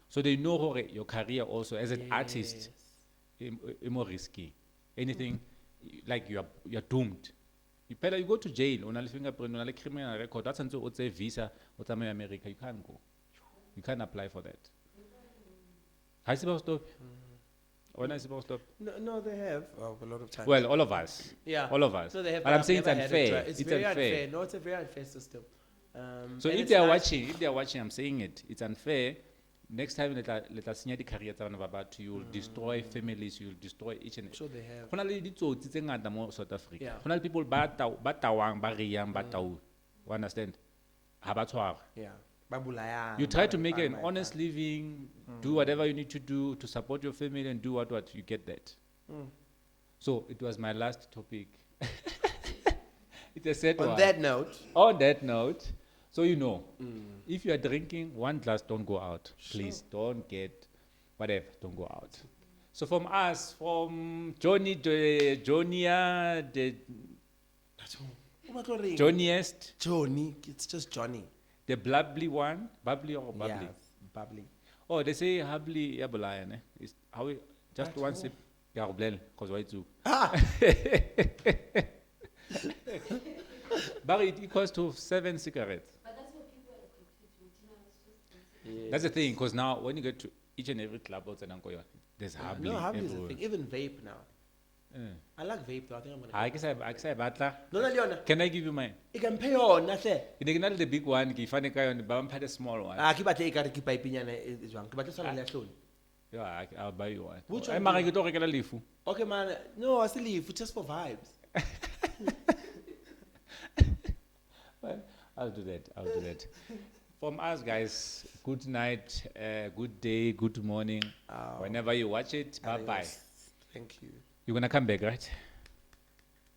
So they know your career also as an artist is more risky. Anything like you're doomed. You better you go to jail on a fingerprint on a criminal record. That's until it's a visa or America. You can't go. You can't apply for that. How is it supposed to stop? When is it supposed to stop? No, they have a lot of times. Well, all of us. Yeah. All of us. No, they have. But I'm saying it's unfair. It's very unfair. No, it's a very unfair system. So if they are watching, I'm saying it. It's unfair. Next time, let us see the career about you will destroy families. You will destroy each and. Sure, they have. South Africa. People batawang, bariyang, batau. Understand? Yeah. You try to make an honest living, do whatever you need to do to support your family and do what you get that. So it was my last topic. It's a set on one. On that note, so you know, if you are drinking 1 glass, don't go out. Please don't get whatever, don't go out. So from us, from Jonny, the Jonia, the Jonnyest, Jonny, it's just Jonny. the bubbly one, bubbly or bubbly. Yeah, bubbly. Oh, they say bubbly, yeah, bolaya, ne? Is how we just one sip, yeah, blend, cause why too. But it equals to 7 cigarettes. That's the thing, because now when you get to each and every club outside Ankoya, there's hardly No, hardly is a everywhere. thing. Even vape now. I like vape though. I think I'm gonna. I guess I batla. No, no, Leona. Can I give you mine? You can pay on hle. You can not the big one, ki fane ka yone, but I'm had a small one. Ah, ke batle e ka re ke pipenyana e jwang. Ke batle sala le hlone. Yeah, I'll buy you one. Which I one mara do ke to rekela lefu. Okay, man. No, I still leave just for vibes. Well, I'll do that. I'll do that. From us, guys, good night, good day, good morning. Whenever you watch it, bye bye. Adios. Thank you. You're gonna come back, right?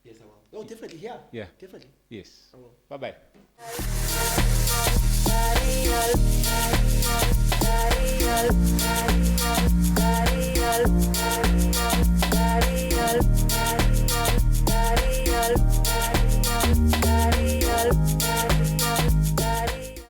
Yes, I will. Oh, definitely. Yeah. Yeah. Definitely. Yes. I will. Bye bye.